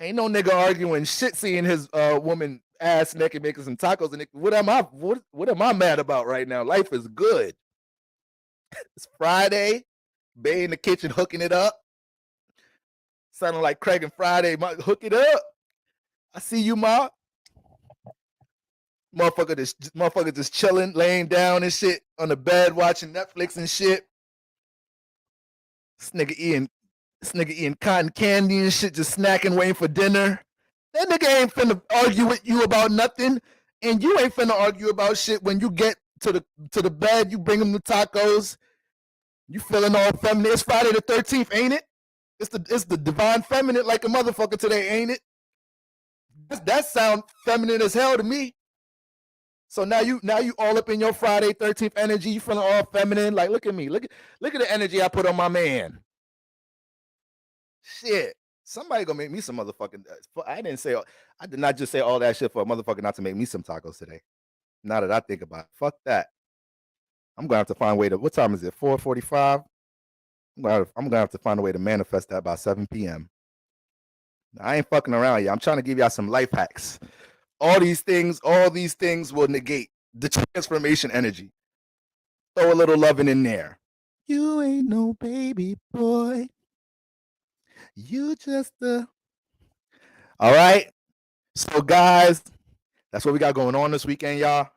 Ain't no nigga arguing shit seeing his woman ass naked making some tacos. And what am I mad about right now? Life is good. It's Friday. Bay in the kitchen hooking it up. Sounding like Craig and Friday. Hook it up. I see you, Ma. Motherfucker just chilling, laying down and shit on the bed, watching Netflix and shit. This nigga eating cotton candy and shit, just snacking, waiting for dinner. That nigga ain't finna argue with you about nothing, and you ain't finna argue about shit when you get to the bed. You bring him the tacos. You feeling all feminine? It's Friday the 13th, ain't it? It's the divine feminine like a motherfucker today, ain't it? That sound feminine as hell to me. So now you all up in your Friday 13th energy. You feeling all feminine? Like, look at me. Look at the energy I put on my man. Shit. Somebody gonna make me some motherfucking. I did not just say all that shit for a motherfucker not to make me some tacos today. Now that I think about it, fuck that. I'm gonna have to find a way to. What time is it? 4:45. I'm gonna have to find a way to manifest that by 7 p.m. I ain't fucking around, y'all. I'm trying to give y'all some life hacks. All these things will negate the transformation energy. Throw a little loving in there. You ain't no baby boy. You just all right. So guys, that's what we got going on this weekend, y'all.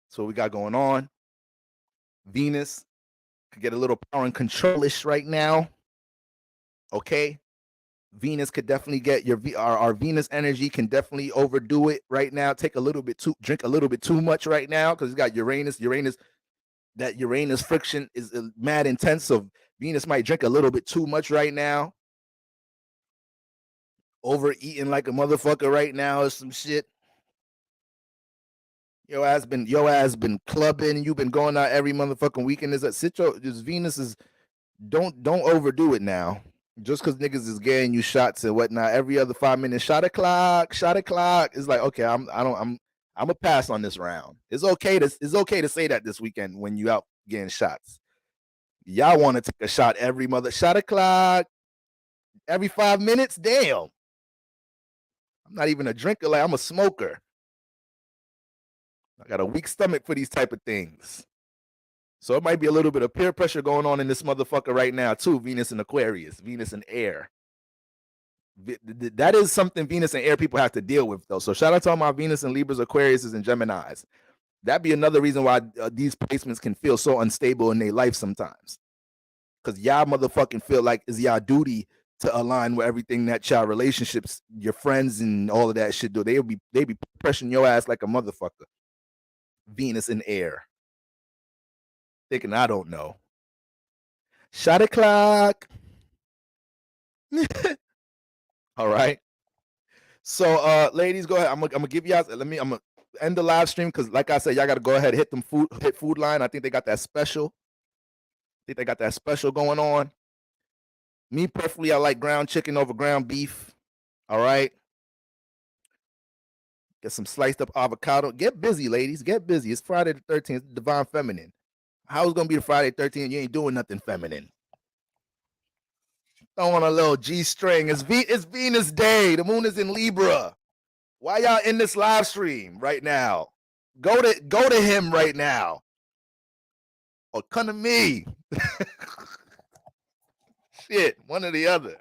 That's what we got going on. Venus could get a little power and control-ish right now. Okay. Venus could definitely get our Venus energy can definitely overdo it right now. Drink a little bit too much right now because it's got Uranus. That Uranus friction is mad intense. So Venus might drink a little bit too much right now. Overeating like a motherfucker right now or some shit. Your ass been clubbing. You've been going out every motherfucking weekend. This Venus is don't overdo it now. Just because niggas is getting you shots and whatnot every other 5 minutes, shot o'clock. It's like, okay, I'm a pass on this round. It's okay to say that this weekend when you out getting shots. Y'all want to take a shot every shot o'clock every 5 minutes? Damn. I'm not even a drinker, like I'm a smoker. I got a weak stomach for these type of things. So it might be a little bit of peer pressure going on in this motherfucker right now too. Venus and Aquarius, Venus and air. That is something Venus and air people have to deal with though. So shout out to all my Venus and Libras, Aquariuses, and Geminis. That'd be another reason why these placements can feel so unstable in their life sometimes. Because y'all motherfucking feel like it's y'all duty to align with everything that y'all relationships, your friends, and all of that shit do. They be pressuring your ass like a motherfucker. Venus and air. Thinking I don't know. Shot o'clock. All right. So ladies, go ahead. I'm gonna give y'all I'm gonna end the live stream because like I said, y'all gotta go ahead and hit food line. I think they got that special. Going on. Me personally, I like ground chicken over ground beef. All right. Get some sliced up avocado. Get busy, ladies. Get busy. It's Friday the 13th, Divine Feminine. How's gonna be the Friday 13th? You ain't doing nothing feminine. Throwing a little G string. It's Venus Day. The moon is in Libra. Why y'all in this live stream right now? Go to him right now. Or come to me. Shit, one or the other.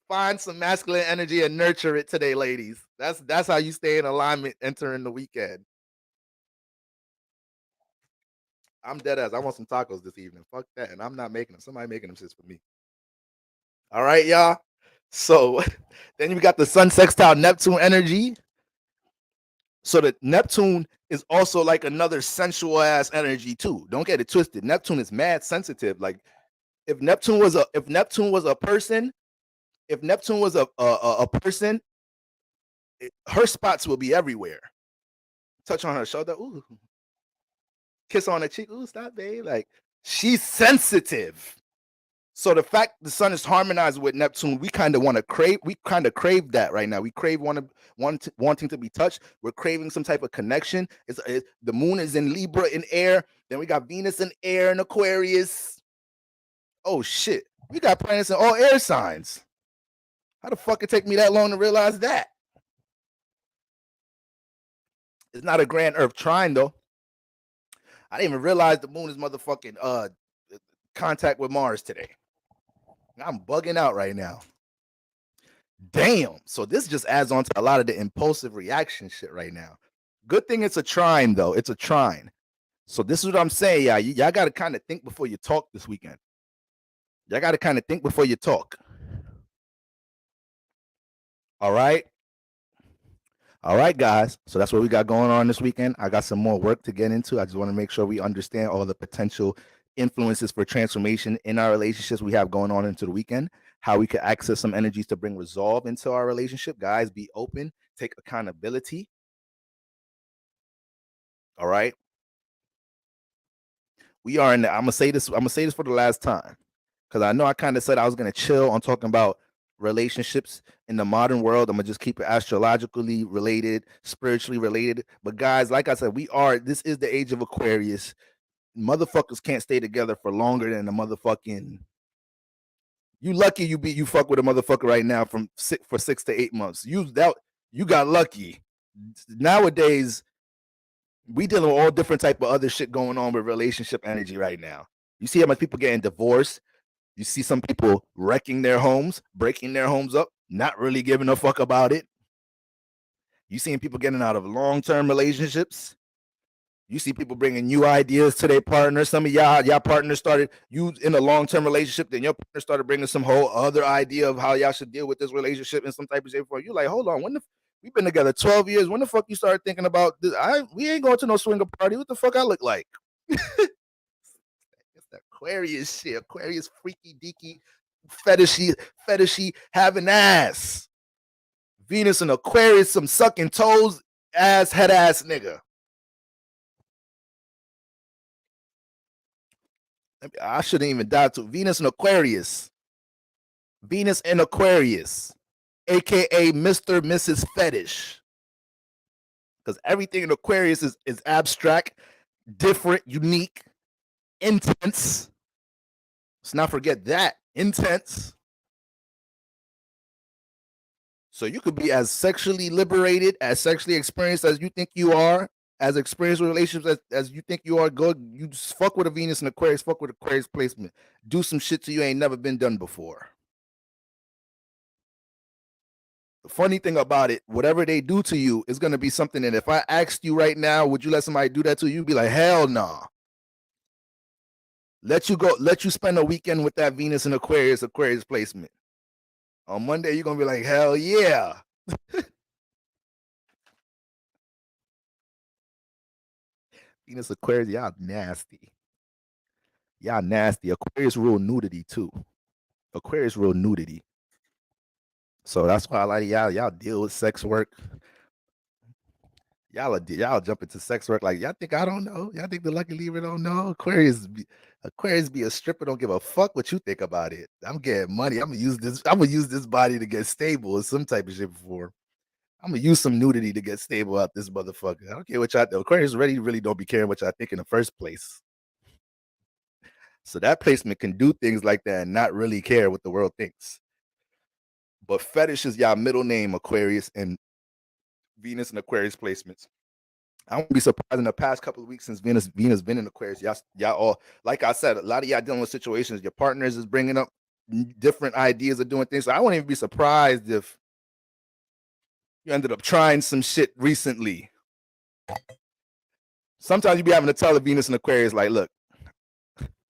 Find some masculine energy and nurture it today, ladies. That's how you stay in alignment entering the weekend. I'm dead ass. I want some tacos this evening. Fuck that. And I'm not making them. Somebody making them shits for me. All right, y'all. So then we got the Sun sextile Neptune energy. So the Neptune is also like another sensual ass energy too. Don't get it twisted. Neptune is mad sensitive. Like if Neptune was a person, her spots will be everywhere. Touch on her shoulder, ooh. Kiss on her cheek, ooh, stop, babe. Like she's sensitive. So the fact the sun is harmonized with Neptune, we kind of crave that right now. We crave wanting to be touched. We're craving some type of connection. The moon is in Libra in air. Then we got Venus in air and Aquarius. Oh shit. We got planets in all air signs. How the fuck it take me that long to realize that? It's not a grand Earth trine though. I didn't even realize the moon is motherfucking contact with Mars today. I'm bugging out right now. Damn. So this just adds on to a lot of the impulsive reaction shit right now. Good thing it's a trine though. It's a trine. So this is what I'm saying, y'all. Y'all got to kind of think before you talk this weekend. Y'all got to kind of think before you talk. All right. All right, guys. So that's what we got going on this weekend. I got some more work to get into. I just want to make sure we understand all the potential influences for transformation in our relationships we have going on into the weekend, how we can access some energies to bring resolve into our relationship. Guys, be open, take accountability. All right. We are in the, I'm gonna say this for the last time. Because I know I kind of said I was gonna chill on talking about relationships in the modern world. I'm gonna just keep it astrologically related, spiritually related. But guys, like I said, this is the age of Aquarius. Motherfuckers can't stay together for longer than a motherfucking. You lucky you fuck with a motherfucker right now for 6 to 8 months. You got lucky. Nowadays, we dealing with all different type of other shit going on with relationship energy right now. You see how much people getting divorced. You see some people wrecking their homes, breaking their homes up, not really giving a fuck about it. You seeing people getting out of long-term relationships. You see people bringing new ideas to their partner. Some of y'all partners started you in a long-term relationship, then your partner started bringing some whole other idea of how y'all should deal with this relationship in some type of shape. You like, hold on, we've been together 12 years. When the fuck you started thinking about this? We ain't going to no swinger party. What the fuck I look like? It's the Aquarius shit. Aquarius freaky deaky, fetishy having ass. Venus and Aquarius, some sucking toes, ass, head ass nigga. I shouldn't even die to Venus and Aquarius. Venus and Aquarius, aka Mr. Mrs. Fetish. Because everything in Aquarius is abstract, different, unique, intense. Let's not forget that. Intense. So you could be as sexually liberated, as sexually experienced as you think you are, as experienced with relationships as you think you are. Good. You just fuck with a Venus and Aquarius, fuck with Aquarius placement. Do some shit to you ain't never been done before. The funny thing about it, whatever they do to you is going to be something that if I asked you right now, would you let somebody do that to you? You'd be like, hell no. Nah. Let you spend a weekend with that Venus and Aquarius placement. On Monday, you're going to be like, hell yeah. Venus Aquarius, y'all nasty. Y'all nasty. Aquarius rule nudity too. Aquarius rule nudity. So that's why I like y'all deal with sex work. Y'all jump into sex work like y'all think I don't know. Y'all think the lucky Libra don't know. Aquarius be a stripper, don't give a fuck what you think about it. I'm getting money. I'm gonna use this body to get stable in some type of shit before. I'm gonna use some nudity to get stable out this motherfucker. I don't care what y'all think. Aquarius really don't be caring what y'all think in the first place. So that placement can do things like that and not really care what the world thinks. But fetish is y'all middle name, Aquarius and Venus and Aquarius placements. I won't be surprised in the past couple of weeks since Venus been in Aquarius. Y'all all, like I said, a lot of y'all dealing with situations. Your partners is bringing up different ideas of doing things. So I wouldn't even be surprised if you ended up trying some shit recently. Sometimes you be having to tell the Venus and Aquarius, like, look.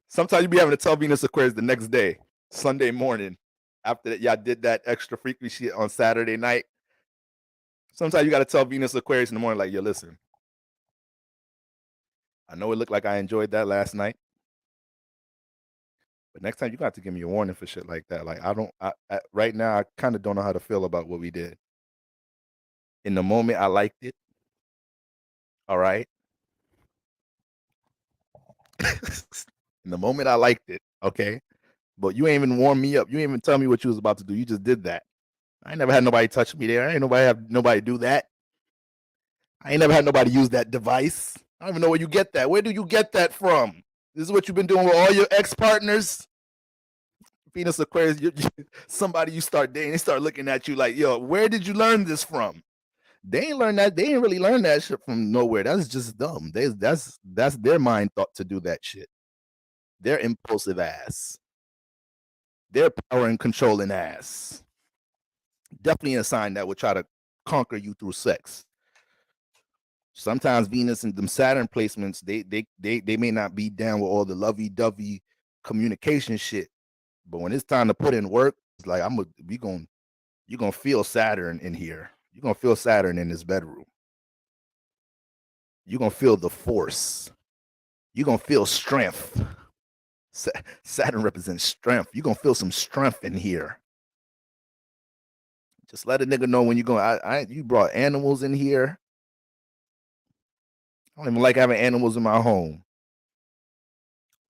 Sometimes you be having to tell Venus Aquarius the next day, Sunday morning, after that y'all did that extra freaky shit on Saturday night. Sometimes you got to tell Venus Aquarius in the morning, like, yo, listen. I know it looked like I enjoyed that last night, but next time you got to give me a warning for shit like that. Like, right now, I kind of don't know how to feel about what we did. In the moment, I liked it. All right. In the moment, I liked it. Okay. But you ain't even warm me up. You ain't even tell me what you was about to do. You just did that. I ain't never had nobody touch me there. I ain't have nobody do that. I ain't never had nobody use that device. I don't even know where you get that. Where do you get that from? This is what you've been doing with all your ex-partners? Venus Aquarius, somebody you start dating, they start looking at you like, yo, where did you learn this from? They ain't learn that. They ain't really learn that shit from nowhere. That's just dumb. That's their mind thought to do that shit. Their impulsive ass. Their power and controlling ass. Definitely a sign that would try to conquer you through sex. Sometimes Venus and them Saturn placements, they may not be down with all the lovey-dovey communication shit, but when it's time to put in work, it's like you're gonna feel Saturn in here. You're gonna feel Saturn in this bedroom. You're gonna feel the force. You're gonna feel strength. Saturn represents strength. You're gonna feel some strength in here. Just let a nigga know when you're going. You brought animals in here. I don't even like having animals in my home.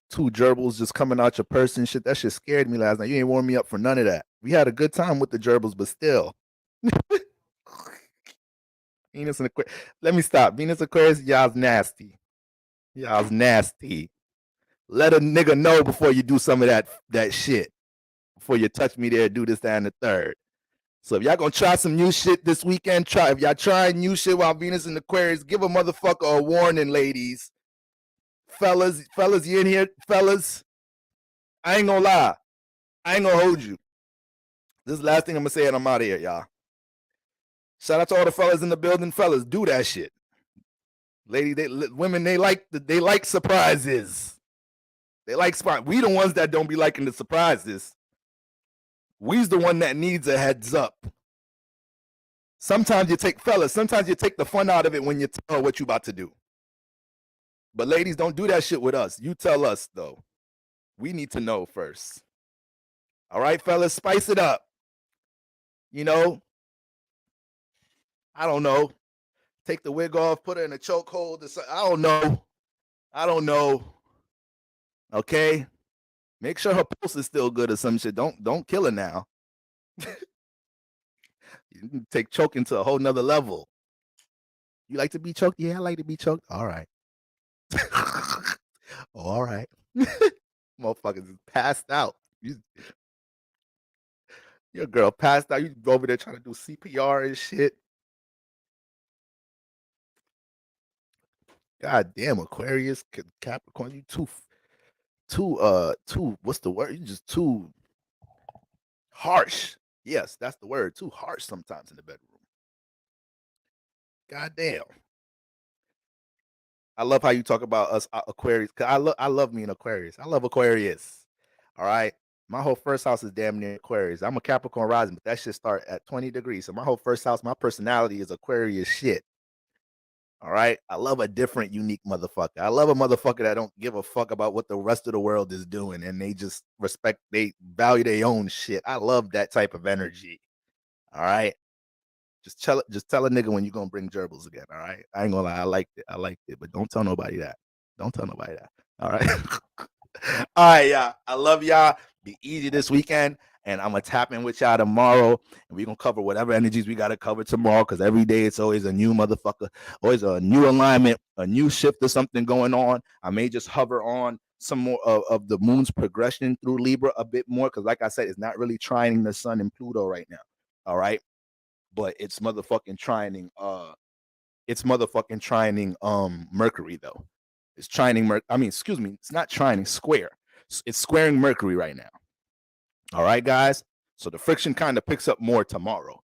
2 gerbils just coming out your purse and shit. That shit scared me last night. You ain't warm me up for none of that. We had a good time with the gerbils, but still. Venus and Aquarius. Let me stop. Venus Aquarius, y'all's nasty. Y'all's nasty. Let a nigga know before you do some of that shit. Before you touch me there, do this, that, and the third. So if y'all gonna try some new shit this weekend, try. If y'all trying new shit while Venus and Aquarius, give a motherfucker a warning, ladies. Fellas, you in here? Fellas, I ain't gonna lie. I ain't gonna hold you. This is the last thing I'm gonna say, and I'm out of here, y'all. Shout out to all the fellas in the building. Fellas, do that shit. Women, they like surprises. They like surprises. We the ones that don't be liking the surprises. We's the one that needs a heads up. Sometimes you take the fun out of it when you tell her what you about to do. But ladies, don't do that shit with us. You tell us, though. We need to know first. All right, fellas, spice it up. You know, I don't know. Take the wig off, put her in a chokehold. I don't know. Okay? Make sure her pulse is still good or some shit. Don't kill her now. You can take choking to a whole nother level. You like to be choked? Yeah, I like to be choked. All right. All right. Motherfuckers is passed out. Your girl passed out. You go over there trying to do CPR and shit. God damn, Aquarius, Capricorn, you too, what's the word? You just too harsh. Yes, that's the word. Too harsh sometimes in the bedroom. God damn. I love how you talk about us Aquarius. Cause I love me an Aquarius. I love Aquarius. All right. My whole first house is damn near Aquarius. I'm a Capricorn rising, but that shit start at 20 degrees. So my whole first house, my personality is Aquarius shit. All right. I love a different, unique motherfucker. I love a motherfucker that don't give a fuck about what the rest of the world is doing and they just they value their own shit. I love that type of energy. All right. Just tell a nigga when you're gonna bring gerbils again. All right. I ain't gonna lie, I liked it, but don't tell nobody that. Don't tell nobody that. All right. All right, y'all. I love y'all. Be easy this weekend. And I'm gonna tap in with y'all tomorrow, and we're gonna cover whatever energies we gotta cover tomorrow. Because every day it's always a new motherfucker, always a new alignment, a new shift or something going on. I may just hover on some more of the moon's progression through Libra a bit more, because like I said, it's not really trining the sun and Pluto right now. All right, but it's motherfucking trining. Mercury though. It's trining it's not trining, square. It's squaring Mercury right now. All right, guys. So the friction kind of picks up more tomorrow.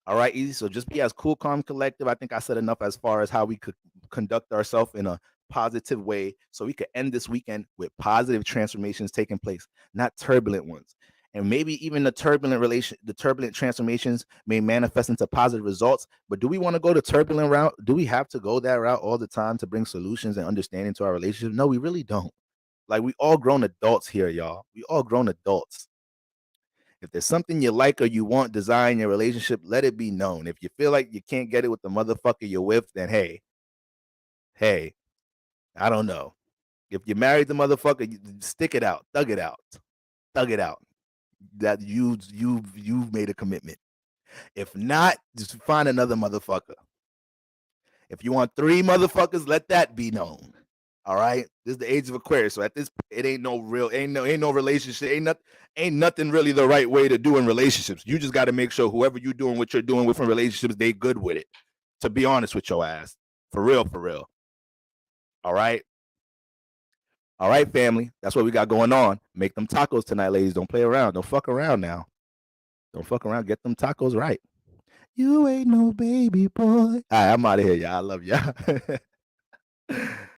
All right, easy. So just be as cool, calm, collective. I think I said enough as far as how we could conduct ourselves in a positive way, so we could end this weekend with positive transformations taking place, not turbulent ones. And maybe even the turbulent transformations may manifest into positive results. But do we want to go the turbulent route? Do we have to go that route all the time to bring solutions and understanding to our relationship? No, we really don't. Like, we all grown adults here, y'all. We all grown adults. If there's something you like or you want, desire in your relationship, let it be known. If you feel like you can't get it with the motherfucker you're with, then hey, I don't know. If you married the motherfucker, you stick it out, thug it out. That you've made a commitment. If not, just find another motherfucker. If you want 3 motherfuckers, let that be known. All right, this is the age of Aquarius, so at this point, it ain't no relationship, ain't nothing really the right way to do in relationships. You just got to make sure whoever you're doing what you're doing with in relationships, they good with it. To be honest with your ass. For real, for real. All right. All right, family. That's what we got going on. Make them tacos tonight, ladies. Don't play around. Don't fuck around now. Don't fuck around. Get them tacos right. You ain't no baby boy. All right, I'm out of here, y'all. I love y'all.